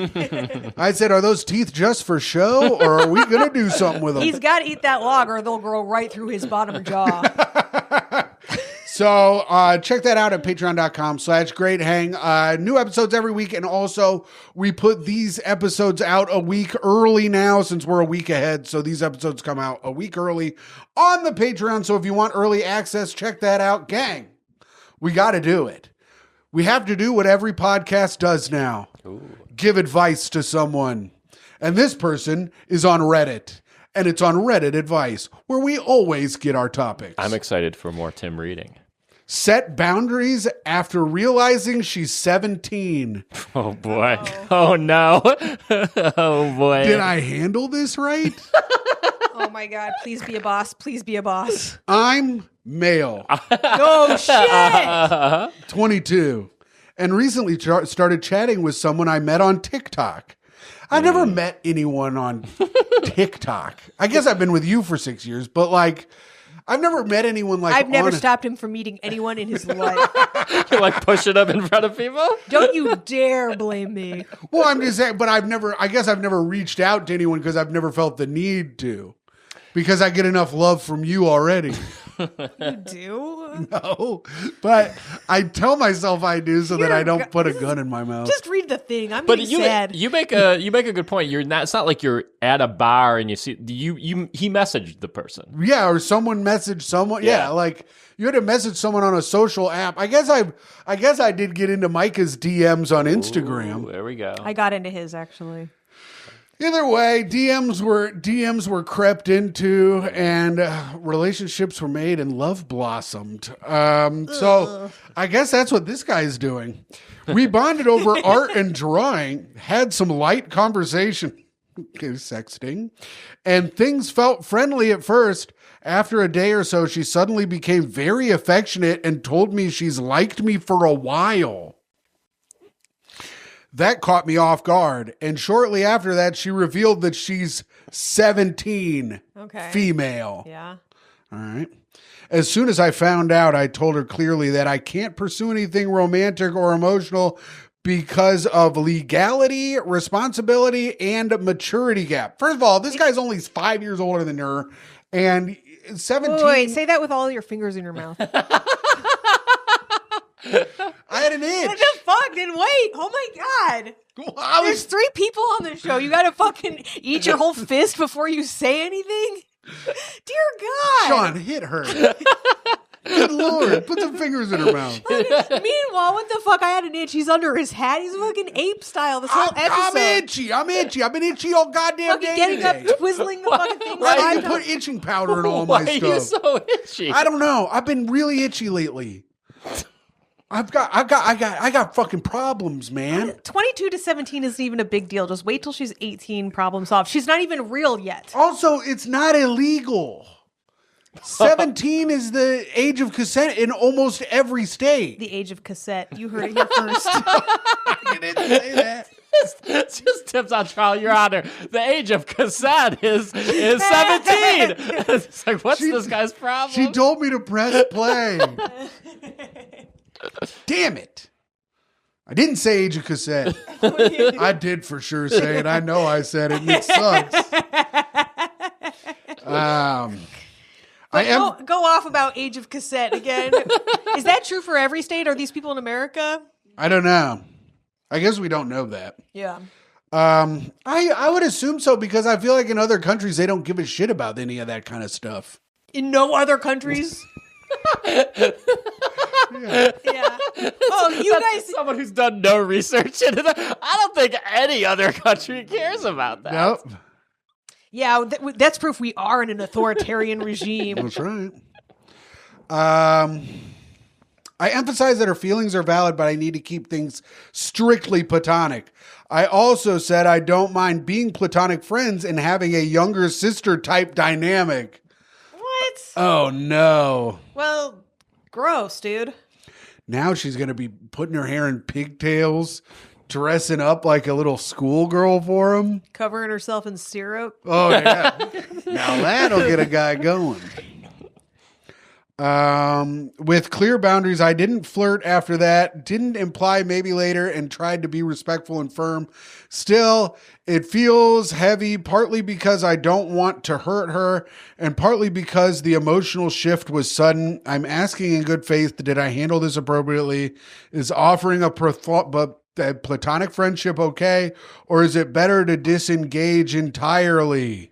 I said, are those teeth just for show, or are we going to do something with them? He's got to eat that log or they'll grow right through his bottom jaw. So check that out at patreon.com/greathang. New episodes every week. And also we put these episodes out a week early now since we're a week ahead. So these episodes come out a week early on the Patreon. So if you want early access, check that out. Gang, we got to do it. We have to do what every podcast does now. Ooh. Give advice to someone. And this person is on Reddit. And it's on Reddit Advice, where we always get our topics. I'm excited for more Tim reading. Set boundaries after realizing she's 17. Oh, boy. Oh, no. Oh, boy. Did I handle this right? Oh, my God. Please be a boss. Please be a boss. I'm male. Oh, shit. 22. And recently started chatting with someone I met on TikTok. I've never met anyone on TikTok. I guess I've been with you for 6 years, but like, I've never met anyone like. I've never stopped him from meeting anyone in his life. You like pushing up in front of people? Don't you dare blame me. Well, I'm just saying, but I guess I've never reached out to anyone because I've never felt the need to. Because I get enough love from you already. You do? No, but I tell myself I do so that I don't put a gun in my mouth. Just read the thing. I'm But getting sad. you make a good point. You're not. It's not like you're at a bar and you see he messaged the person. Yeah, or someone messaged someone. Yeah, like you had to message someone on a social app. I guess I did get into Myka's DMs on Instagram. Ooh, there we go. I got into his actually. Either way, DMs were crept into, and relationships were made, and love blossomed. So I guess that's what this guy's doing. We bonded over art and drawing, had some light conversation, sexting, and things felt friendly at first. After a day or so, she suddenly became very affectionate and told me she's liked me for a while. That caught me off guard. And shortly after that, she revealed that she's 17, female. Yeah. All right. As soon as I found out, I told her clearly that I can't pursue anything romantic or emotional because of legality, responsibility, and maturity gap. First of all, this guy's only 5 years older than her. And 17. Wait, say that with all your fingers in your mouth. I had an itch. What the fuck? Then wait. Oh my God. There's 3 people on this show. You got to fucking eat your whole fist before you say anything? Dear God. Sean, hit her. Good Lord. Put some fingers in her mouth. Meanwhile, what the fuck? I had an itch. He's under his hat. He's fucking ape style this whole episode. I'm itchy. I've been itchy all goddamn day getting today. up, twizzling the fucking thing. Why do you put itching powder in all my stuff? Why are you so itchy? I don't know. I've been really itchy lately. I got fucking problems, man. 22 to 17 isn't even a big deal. Just wait till she's 18, problem solved. She's not even real yet. Also, it's not illegal. 17 is the age of consent in almost every state. The age of cassette. You heard it here first. You didn't say that. It's just tips on trial, Your Honor. The age of cassette is 17. It's like, what's this guy's problem? She told me to press play. Damn it. I didn't say age of cassette. I did for sure say it. I know I said it, and it sucks. Go off about age of cassette again. Is that true for every state? Are these people in America? I don't know. I guess we don't know that. Yeah. I would assume so because I feel like in other countries they don't give a shit about any of that kind of stuff. In no other countries? Yeah. Oh, you guys. Someone who's done no research into that. I don't think any other country cares about that. Nope. Yeah, that's proof we are in an authoritarian regime. That's right. I emphasize that her feelings are valid, but I need to keep things strictly platonic. I also said I don't mind being platonic friends and having a younger sister type dynamic. What? Oh, no. Well, gross, dude. Now she's going to be putting her hair in pigtails, dressing up like a little schoolgirl for him. Covering herself in syrup. Oh, yeah. Now that'll get a guy going. With clear boundaries, I didn't flirt after that, didn't imply maybe later, and tried to be respectful and firm. Still, it feels heavy, partly because I don't want to hurt her, and partly because the emotional shift was sudden. I'm asking in good faith, did I handle this appropriately? Is offering a platonic friendship okay? Or is it better to disengage entirely?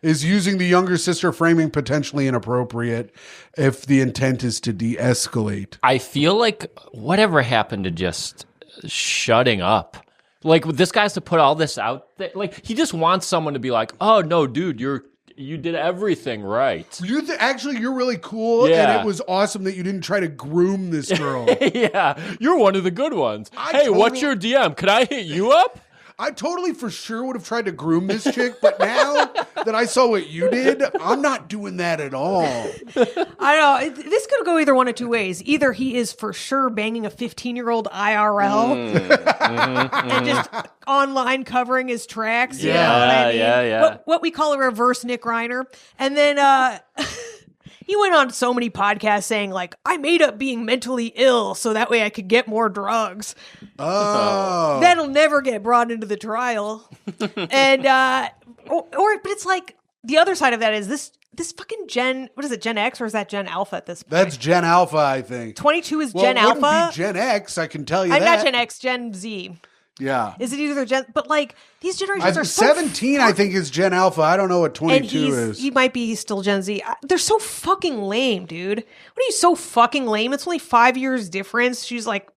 Is using the younger sister framing potentially inappropriate if the intent is to de-escalate? I feel like whatever happened to just shutting up? Like, this guy's to put all this out there. Like, he just wants someone to be like, oh, no, dude, you did everything right. Actually, you're really cool, Yeah. and it was awesome that you didn't try to groom this girl. Yeah, you're one of the good ones. Hey, what's your DM? Could I hit you up? I totally for sure would have tried to groom this chick, but now that I saw what you did, I'm not doing that at all. I don't know. This could go either one of two ways. Either he is for sure banging a 15-year-old IRL and just online covering his tracks. You know what I mean? Yeah. What we call a reverse Nick Reiner. And then he went on so many podcasts saying, like, I made up being mentally ill so that way I could get more drugs. Oh. That'll never get brought into the trial. And, but it's like, the other side of that is this fucking Gen, what is it, Gen X, or is that Gen Alpha at this point? That's Gen Alpha, I think. 22 is Well, Gen it wouldn't Alpha. be Gen X, I can tell you I'm that. not Gen X, Gen Z. Yeah. Is it either Gen, but like, these generations are so 17, I think, is Gen Alpha. I don't know what 22 is. he might be still Gen Z. They're so fucking lame, dude. What are you so fucking lame? It's only 5 years difference. She's like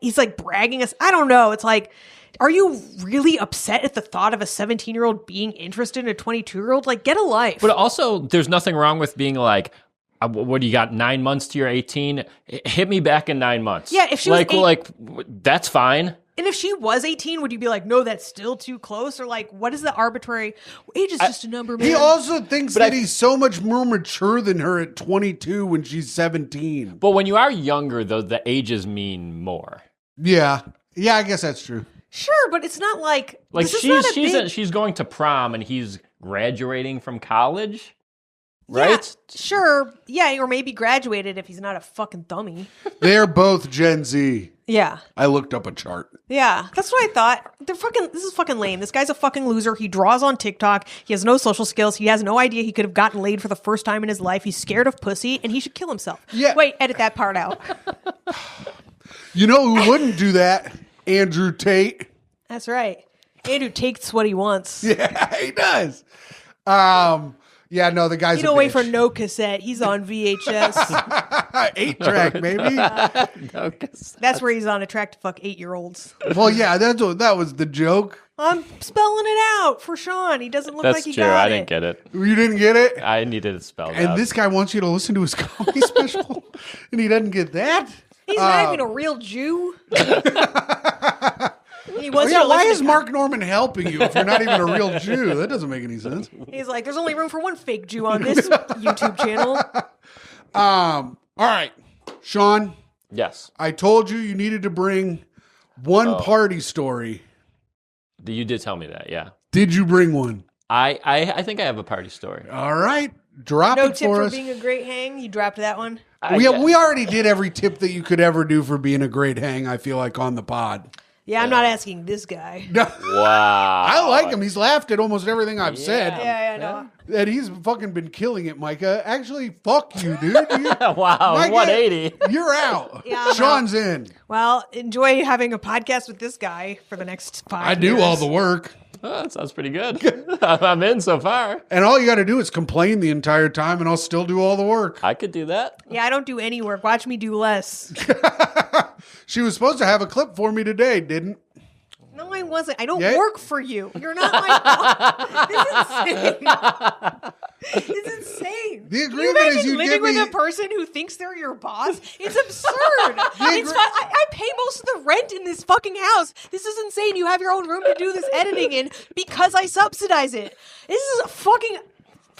he's like bragging us. I don't know. It's like, are you really upset at the thought of a 17-year-old being interested in a 22-year-old? Like, get a life. But also, there's nothing wrong with being like, what do you got, 9 months to your 18? Hit me back in 9 months. Yeah, if she was that's fine. And if she was 18, would you be like, no, that's still too close? Or like, what is the arbitrary age is just a number, man. He also thinks that he's so much more mature than her at 22 when she's 17. But when you are younger, though, the ages mean more. Yeah. Yeah, I guess that's true. Sure, but it's not like she's going to prom and he's graduating from college, right? Yeah, sure. Yeah, or maybe graduated if he's not a fucking dummy. They're both Gen Z. Yeah. I looked up a chart. Yeah, that's what I thought. This is fucking lame. This guy's a fucking loser. He draws on TikTok. He has no social skills. He has no idea he could have gotten laid for the first time in his life. He's scared of pussy, and he should kill himself. Yeah. Wait, edit that part out. You know who wouldn't do that? Andrew Tate. That's right. Andrew takes what he wants. Yeah, he does. Yeah, no, the guy's You don't wait for no cassette. He's on VHS. 8-track, maybe. No, 'cause That's where he's on a track to fuck 8-year-olds. Well, yeah, that was the joke. I'm spelling it out for Sean. He doesn't look that's like he true. got I it. didn't get it. You didn't get it? I needed it spelled And out. this guy wants you to listen to his comedy special, and he doesn't get that? He's not even a real Jew. He wants you Yeah, to why listen is to- Mark Norman helping you if you're not even a real Jew? That doesn't make any sense. He's like, there's only room for one fake Jew on this YouTube channel. All right, Sean, Yes. I told you needed to bring one party story. You did tell me that, yeah. Did you bring one? I think I have a party story. All right, drop No it tip for for us. being a great hang. You dropped that one. We already did every tip that you could ever do for being a great hang, I feel like, on the pod. Yeah, I'm not asking this guy. No, Wow. I like him. He's laughed at almost everything I've said. Yeah, no. And he's fucking been killing it, Myka. Actually, fuck you, dude. Wow, Myka, 180. You're out. Yeah, I'm Sean's in. Well, enjoy having a podcast with this guy for the next 5 I do years. all the work. Oh, that sounds pretty good. I'm in so far. And all you got to do is complain the entire time, and I'll still do all the work. I could do that. Yeah, I don't do any work. Watch me do less. She was supposed to have a clip for me today, didn't? No, I wasn't. I don't Yeah. work for you. You're not my boss. It's insane. It's insane. The Can you agreement is imagine you living give with me- a person who thinks they're your boss? It's absurd. I pay most of the rent in this fucking house. This is insane. You have your own room to do this editing in because I subsidize it. This is a fucking...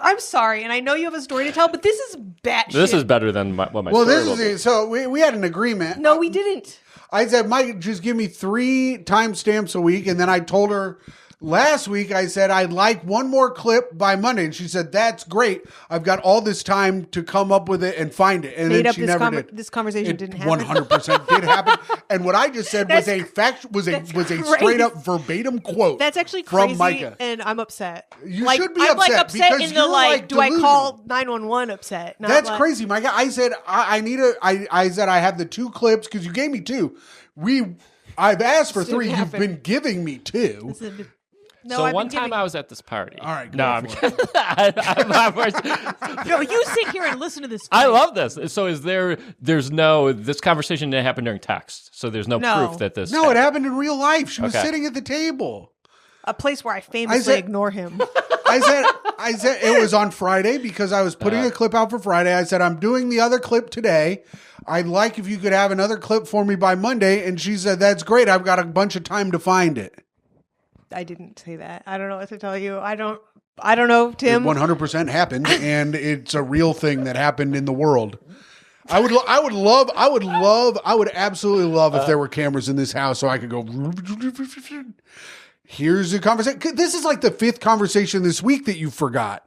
I'm sorry, and I know you have a story to tell, but this is batshit. This is better than what my Well, story this will is be. it. So we had an agreement. No, we didn't. I said, Mike, just give me 3 timestamps a week. And then I told her Last week, I said, I'd like one more clip by Monday. And she said, that's great. I've got all this time to come up with it and find it. And Made then up she never did. this conversation didn't happen. 100% did happen. And what I just said was a straight up verbatim quote. That's actually from crazy, Myka. and I'm upset. You like, should be I'm upset like upset because in the you're, like, do I delusional. call 911 upset? Not That's like, crazy, Myka. I said I said I have the 2 clips because you gave me 2. I've asked for 3. You've been giving me 2. No, so I've one been time giving- I was at this party. All right, go no, I'm for it. kidding. No, you sit here and listen to this. I love this. So this conversation didn't happen during text. So there's no proof that this. No, it happened in real life. She was Okay. sitting at the table. A place where I famously ignore him. I said it was on Friday because I was putting a clip out for Friday. I said, I'm doing the other clip today. I'd like if you could have another clip for me by Monday. And she said, that's great. I've got a bunch of time to find it. I didn't say that. I don't know what to tell you. I don't know, Tim. It 100% happened, and it's a real thing that happened in the world. I would absolutely love if there were cameras in this house so I could go. Here's the conversation. This is like the 5th conversation this week that you forgot.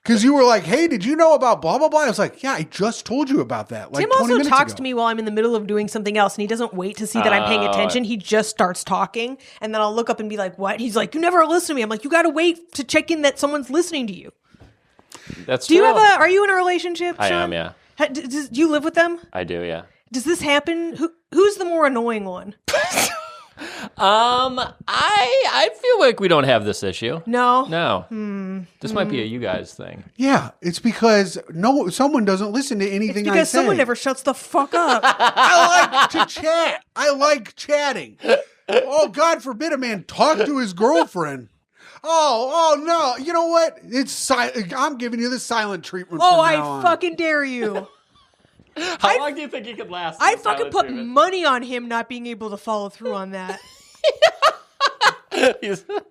Because you were like, hey, did you know about blah, blah, blah? I was like, yeah, I just told you about that. Like Tim 20 also minutes talks ago. to me while I'm in the middle of doing something else, and he doesn't wait to see that I'm paying attention. He just starts talking, and then I'll look up and be like, what? He's like, you never listen to me. I'm like, you got to wait to check in that someone's listening to you. That's Do true. are you in a relationship, I Shaun? am, yeah. Do you live with them? I do, yeah. Does this happen? Who's the more annoying one? I feel like we don't have this issue. No. No. This might be a you guys thing. Yeah, it's because someone doesn't listen to anything It's because I say. someone never shuts the fuck up. I like to chat. I like chatting. Oh, God forbid a man talk to his girlfriend. Oh no! You know what? I'm giving you the silent treatment. Oh, from I now on. fucking dare you! How long do you think you could last? I in fucking silent put treatment? money on him not being able to follow through on that.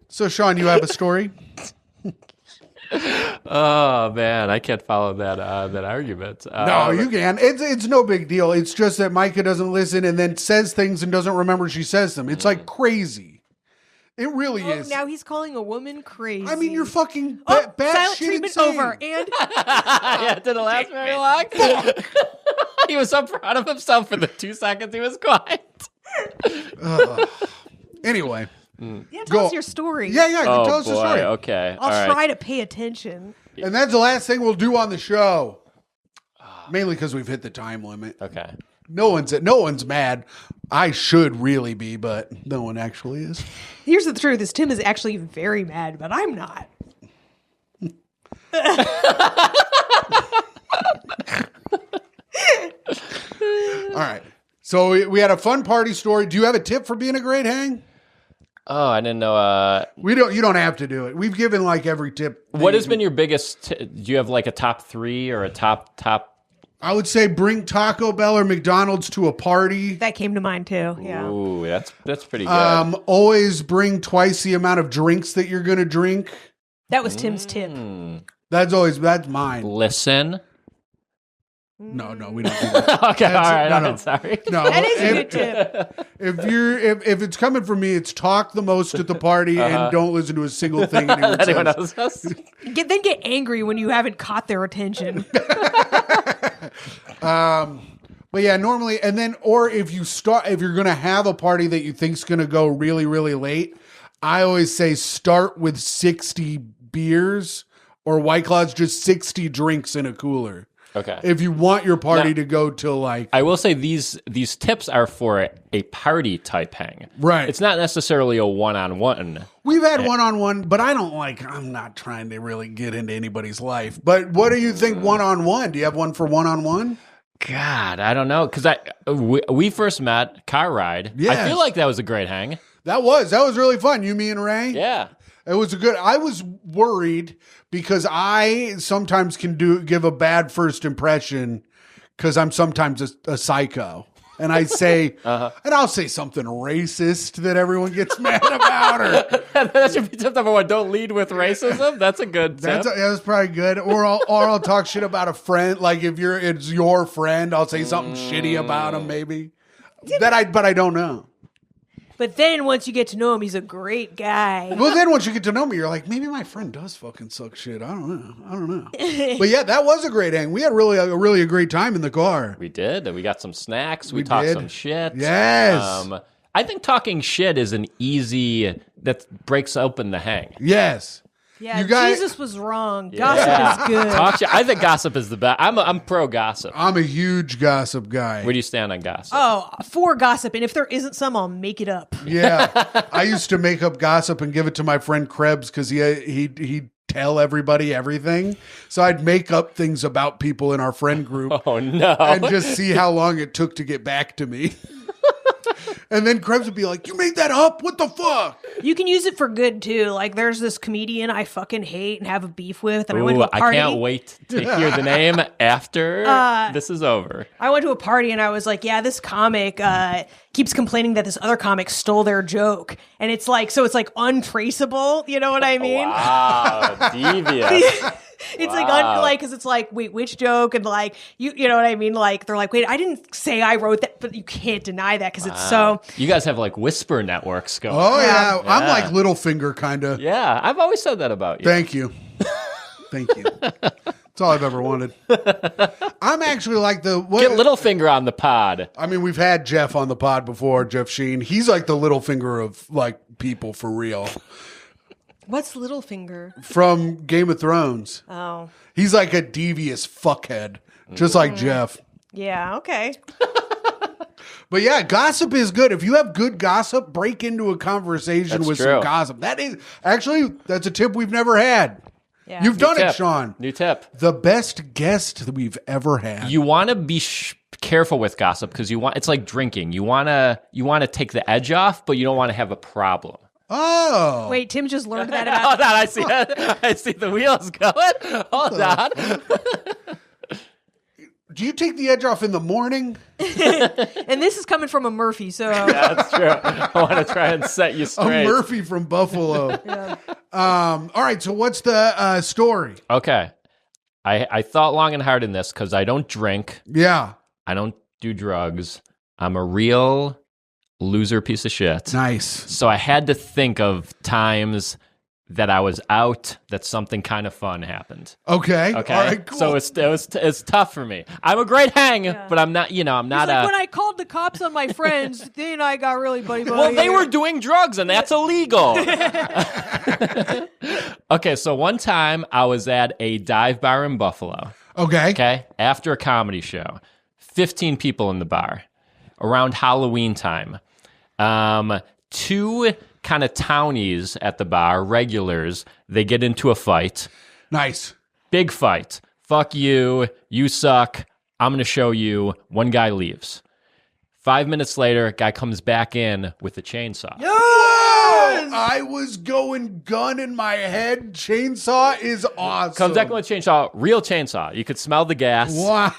So, Shaun, you have a story? Oh man, I can't follow that argument. No, you can. It's no big deal. It's just that Myka doesn't listen and then says things and doesn't remember she says them. It's like crazy. It really is. Now he's calling a woman crazy. I mean, you're fucking silent bat shit treatment insane. over. And Yeah, it didn't last very long. He was so proud of himself for the 2 seconds he was quiet. Anyway. tell Go. us your story. Yeah, Oh tell us boy. the story. Okay. I'll All try right. to pay attention. And that's the last thing we'll do on the show. Mainly because we've hit the time limit. Okay. No one's mad. I should really be, but no one actually is. Here's the truth: is Tim is actually very mad, but I'm not. All right. So we had a fun party story. Do you have a tip for being a great hang? Oh, I didn't know. You don't have to do it. We've given like every tip. What has been your biggest? Do you have like a top 3 or a top? I would say bring Taco Bell or McDonald's to a party. That came to mind too. Yeah. Ooh, that's pretty good. Always bring twice the amount of drinks that you're going to drink. That was Tim's tip. That's mine. Listen. No, we don't do that. Okay, all right. no, I'm no. sorry. No, That is a good tip. if it's coming from me, it's talk the most at the party and don't listen to a single thing anyone Anyone says. else? Then get angry when you haven't caught their attention. But yeah, normally, and then, or if you're going to have a party that you think's going to go really, really late, I always say start with 60 beers or White Claws, just 60 drinks in a cooler. Okay. If you want your party to go till like, I will say these tips are for a party type hang. Right. It's not necessarily a one-on-one. we've had one-on-one, but I'm not trying to really get into anybody's life. But what do you think one-on-one? Do you have one for one-on-one? God, I don't know. Because we first met, car ride. Yes. I feel like that was a great hang. That was really fun. You, me, and Ray. Yeah. It was I was worried because I sometimes can give a bad first impression because I'm sometimes a psycho. And I say, and I'll say something racist that everyone gets mad about. Or That should be tip number 1. Don't lead with racism. That's a good tip. that's probably good. Or I'll talk shit about a friend. Like if it's your friend, I'll say something shitty about him maybe. But I don't know. But then once you get to know him, he's a great guy. Well, then once you get to know me, you're like, maybe my friend does fucking suck shit. I don't know. But yeah, that was a great hang. We had really a great time in the car. We did. We got some snacks. We We talked did. some shit. Yes. I think talking shit is an easy that breaks open the hang. Yes. Yeah, You guys- Jesus was wrong. Yeah. Gossip is good. Talk shit. I think gossip is the best. I'm pro gossip. I'm a huge gossip guy. Where do you stand on gossip? Oh, for gossip. And if there isn't some, I'll make it up. Yeah. I used to make up gossip and give it to my friend Krebs because he'd tell everybody everything. So I'd make up things about people in our friend group Oh no! and just see how long it took to get back to me. And then Krebs would be like, you made that up? What the fuck? You can use it for good too. Like there's this comedian I fucking hate and have a beef with, and I went to a I party. can't wait to hear the name after this is over. I went to a party and I was like, yeah, this comic keeps complaining that this other comic stole their joke. And it's like, so it's like untraceable. You know what I mean? Wow, devious. It's Wow. like, because it's like, wait, which joke? And like, you know what I mean? Like, they're like, wait, I didn't say I wrote that, but you can't deny that because it's so. You guys have like whisper networks going. Oh, yeah. I'm like Littlefinger, kind of. Yeah, I've always said that about you. Thank you. Thank you. That's all I've ever wanted. I'm actually like Get Littlefinger on the pod. I mean, we've had Jeff on the pod before, Jeff Sheen. He's like the Littlefinger of like people for real. What's Littlefinger? From Game of Thrones. Oh, He's like a devious fuckhead, just like Jeff. yeah, okay. But yeah, gossip is good. If you have good gossip, break into a conversation That's with true. some gossip. That's a tip we've never had. Yeah. You've done it, Tip. Sean. New tip. The best guest that we've ever had. You want to be careful with gossip because it's like drinking. You want to take the edge off, but you don't want to have a problem. Oh. Wait, Tim just learned that about. Hold on, I see the wheels going. Hold on. Do you take the edge off in the morning? And this is coming from a Murphy, so. That's true. I want to try and set you A straight. Murphy from Buffalo. All right, so what's the story? Okay. I thought long and hard in this because I don't drink. Yeah. I don't do drugs. I'm a real loser piece of shit. Nice. So I had to think of times that I was out that something kind of fun happened. Okay. Okay. All right, cool. So it's tough for me. I'm a great hang, but I'm not, I'm not He's like, when I called the cops on my friends, then I got really buddy. Well, they were doing drugs and that's illegal. Okay, so one time I was at a dive bar in Buffalo. Okay, after a comedy show. 15 people in the bar. Around Halloween time. Two kind of townies at the bar, regulars, they get into a fight. Nice. Big fight. Fuck you. You suck. I'm going to show you. One guy leaves. 5 minutes later, guy comes back in with a chainsaw. Whoa! I was going gun in my head. Chainsaw is awesome. Comes back with a chainsaw. Real chainsaw. You could smell the gas. Wow.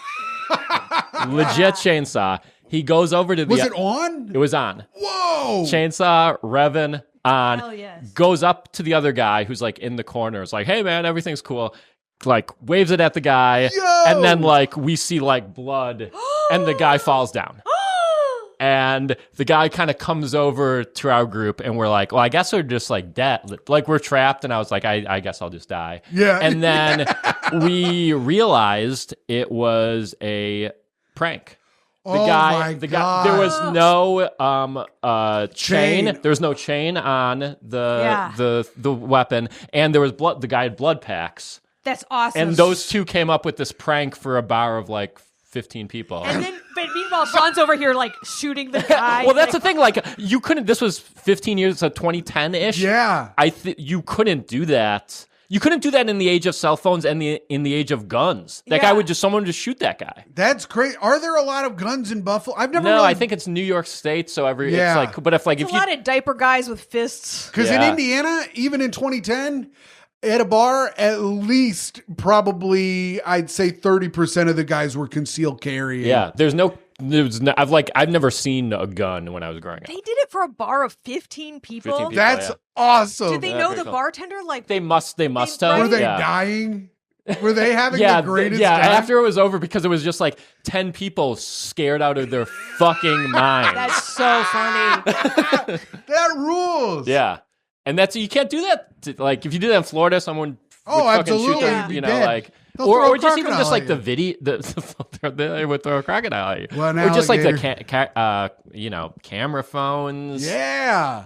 Legit chainsaw. He goes over to the... Was it on? It was on. Whoa. Chainsaw, revving, on. Hell yes. Goes up to the other guy who's like in the corner. It's like, hey man, everything's cool. Like waves it at the guy. Yo! And then like we see like blood and the guy falls down. And the guy kind of comes over to our group and we're like, well, I guess we're just like dead. Like we're trapped. And I was like, I guess I'll just die. Yeah. And then we realized it was a prank. The guy, there was no chain. Chain. There was no chain on the weapon, and there was blood. The guy had blood packs, That's awesome. and those two came up with this prank for a bar of like 15 people. And then, but meanwhile, Sean's over here like shooting the guy. Well, that's the thing. Like, you couldn't. This was 15 years, so 2010 ish. Yeah. You couldn't do that. You couldn't do that in the age of cell phones and in the age of guns. That guy someone would just shoot that guy. That's great. Are there a lot of guns in Buffalo? I've never. No, really... I think it's New York State, so Yeah. it's like. But if It's a lot of diaper guys with fists. Because in Indiana, even in 2010, at a bar, at least probably I'd say 30% of the guys were concealed carrying. Yeah, I've never seen a gun when I was growing up. They did it for a bar of 15 people. 15 people. That's Yeah. awesome. Did they know the bartender? Like They must have. Were they Yeah. dying? Were they having Yeah, the greatest yeah. time? After it was over, because it was just like 10 people scared out of their fucking minds. That's so funny. That rules. Yeah, and you can't do that. Like if you do that in Florida, someone Oh, would fucking absolutely. shoot You'd them. be You know, dead. like They'll throw a or just even crocodile just like at the you. video, they would throw a crocodile at you, Well, an or just like alligator. the camera phones. Yeah.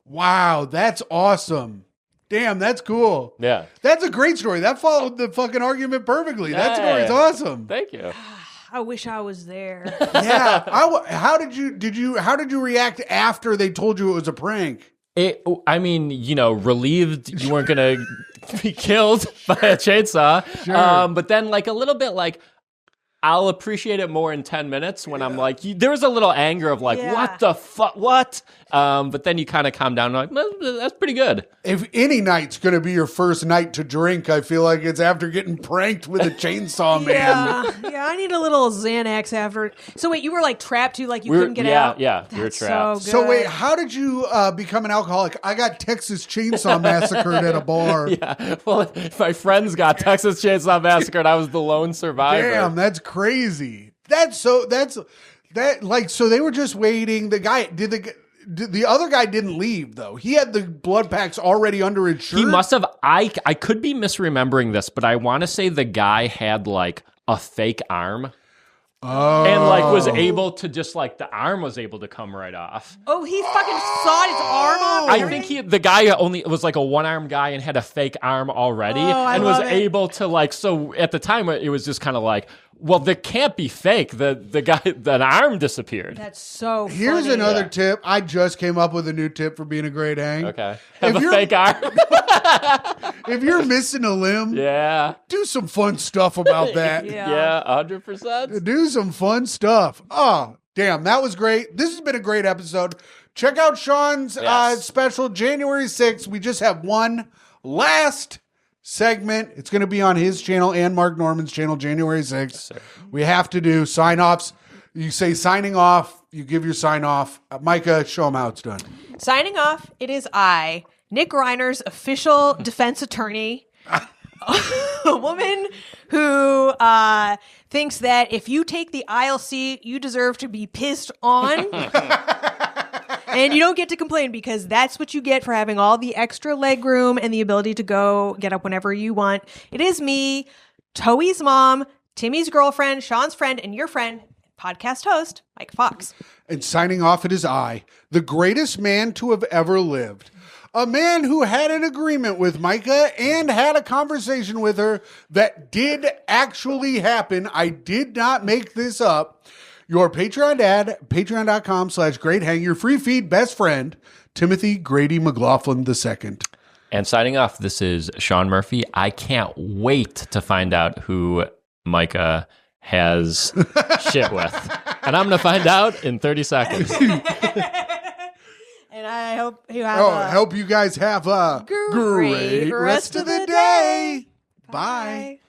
Wow, that's awesome. Damn, that's cool. Yeah. That's a great story. That followed the fucking argument perfectly. That Yeah. story's awesome. Thank you. I wish I was there. Yeah. How did you react after they told you it was a prank? Relieved you weren't gonna be killed by a chainsaw. Sure. But then like a little bit like I'll appreciate it more in 10 minutes when I'm like, there was a little anger of like, Yeah. what the fuck, what? But then you kind of calm down and like, that's pretty good. If any night's going to be your first night to drink, I feel like it's after getting pranked with a chainsaw man. Yeah, I need a little Xanax after. So wait, you were like trapped too, like you couldn't get out? Yeah, we were That's trapped. So, So good. wait, how did you become an alcoholic? I got Texas Chainsaw Massacred at a bar. Yeah, well, my friends got Texas Chainsaw Massacre and I was the lone survivor. Damn, that's crazy. So they were just waiting. The other guy didn't leave though. He had the blood packs already under his shirt. He must have, I could be misremembering this, but I want to say the guy had like a fake arm. Oh. And like was able to just like the arm was able to come right off. Oh, he fucking sawed his arm off? and I everything? think the guy only was like a one-arm guy and had a fake arm already, I and was love it. able to like. So at the time, it was just kind of like, well, that can't be fake. The guy, that arm disappeared. That's so Here's funny. another Yeah. tip. I just came up with a new tip for being a great hang. Okay, have a you're- fake arm. If you're missing a limb, Yeah, do some fun stuff about that. Yeah. 100%. Do some fun stuff. Oh, damn, that was great. This has been a great episode. Check out Shaun's Yes. special January 6th. We just have one last segment. It's going to be on his channel and Mark Norman's channel January 6th. We have to do sign-offs. You say signing off. You give your sign-off. Myka, show them how it's done. Signing off, it is I, Nick Reiner's official defense attorney, a woman who thinks that if you take the aisle seat, you deserve to be pissed on. And you don't get to complain because that's what you get for having all the extra leg room and the ability to go get up whenever you want. It is me, Toey's mom, Timmy's girlfriend, Shaun's friend, and your friend, podcast host, Mike Fox. And signing off, it is I, the greatest man to have ever lived. A man who had an agreement with Myka and had a conversation with her that did actually happen. I did not make this up. Your Patreon dad, patreon.com/greathang, your free feed best friend, Timothy Grady McLaughlin II. And signing off, this is Shaun Murphy. I can't wait to find out who Myka has shit with. And I'm going to find out in 30 seconds. And I hope you have I hope you guys have a great rest of the day. Bye.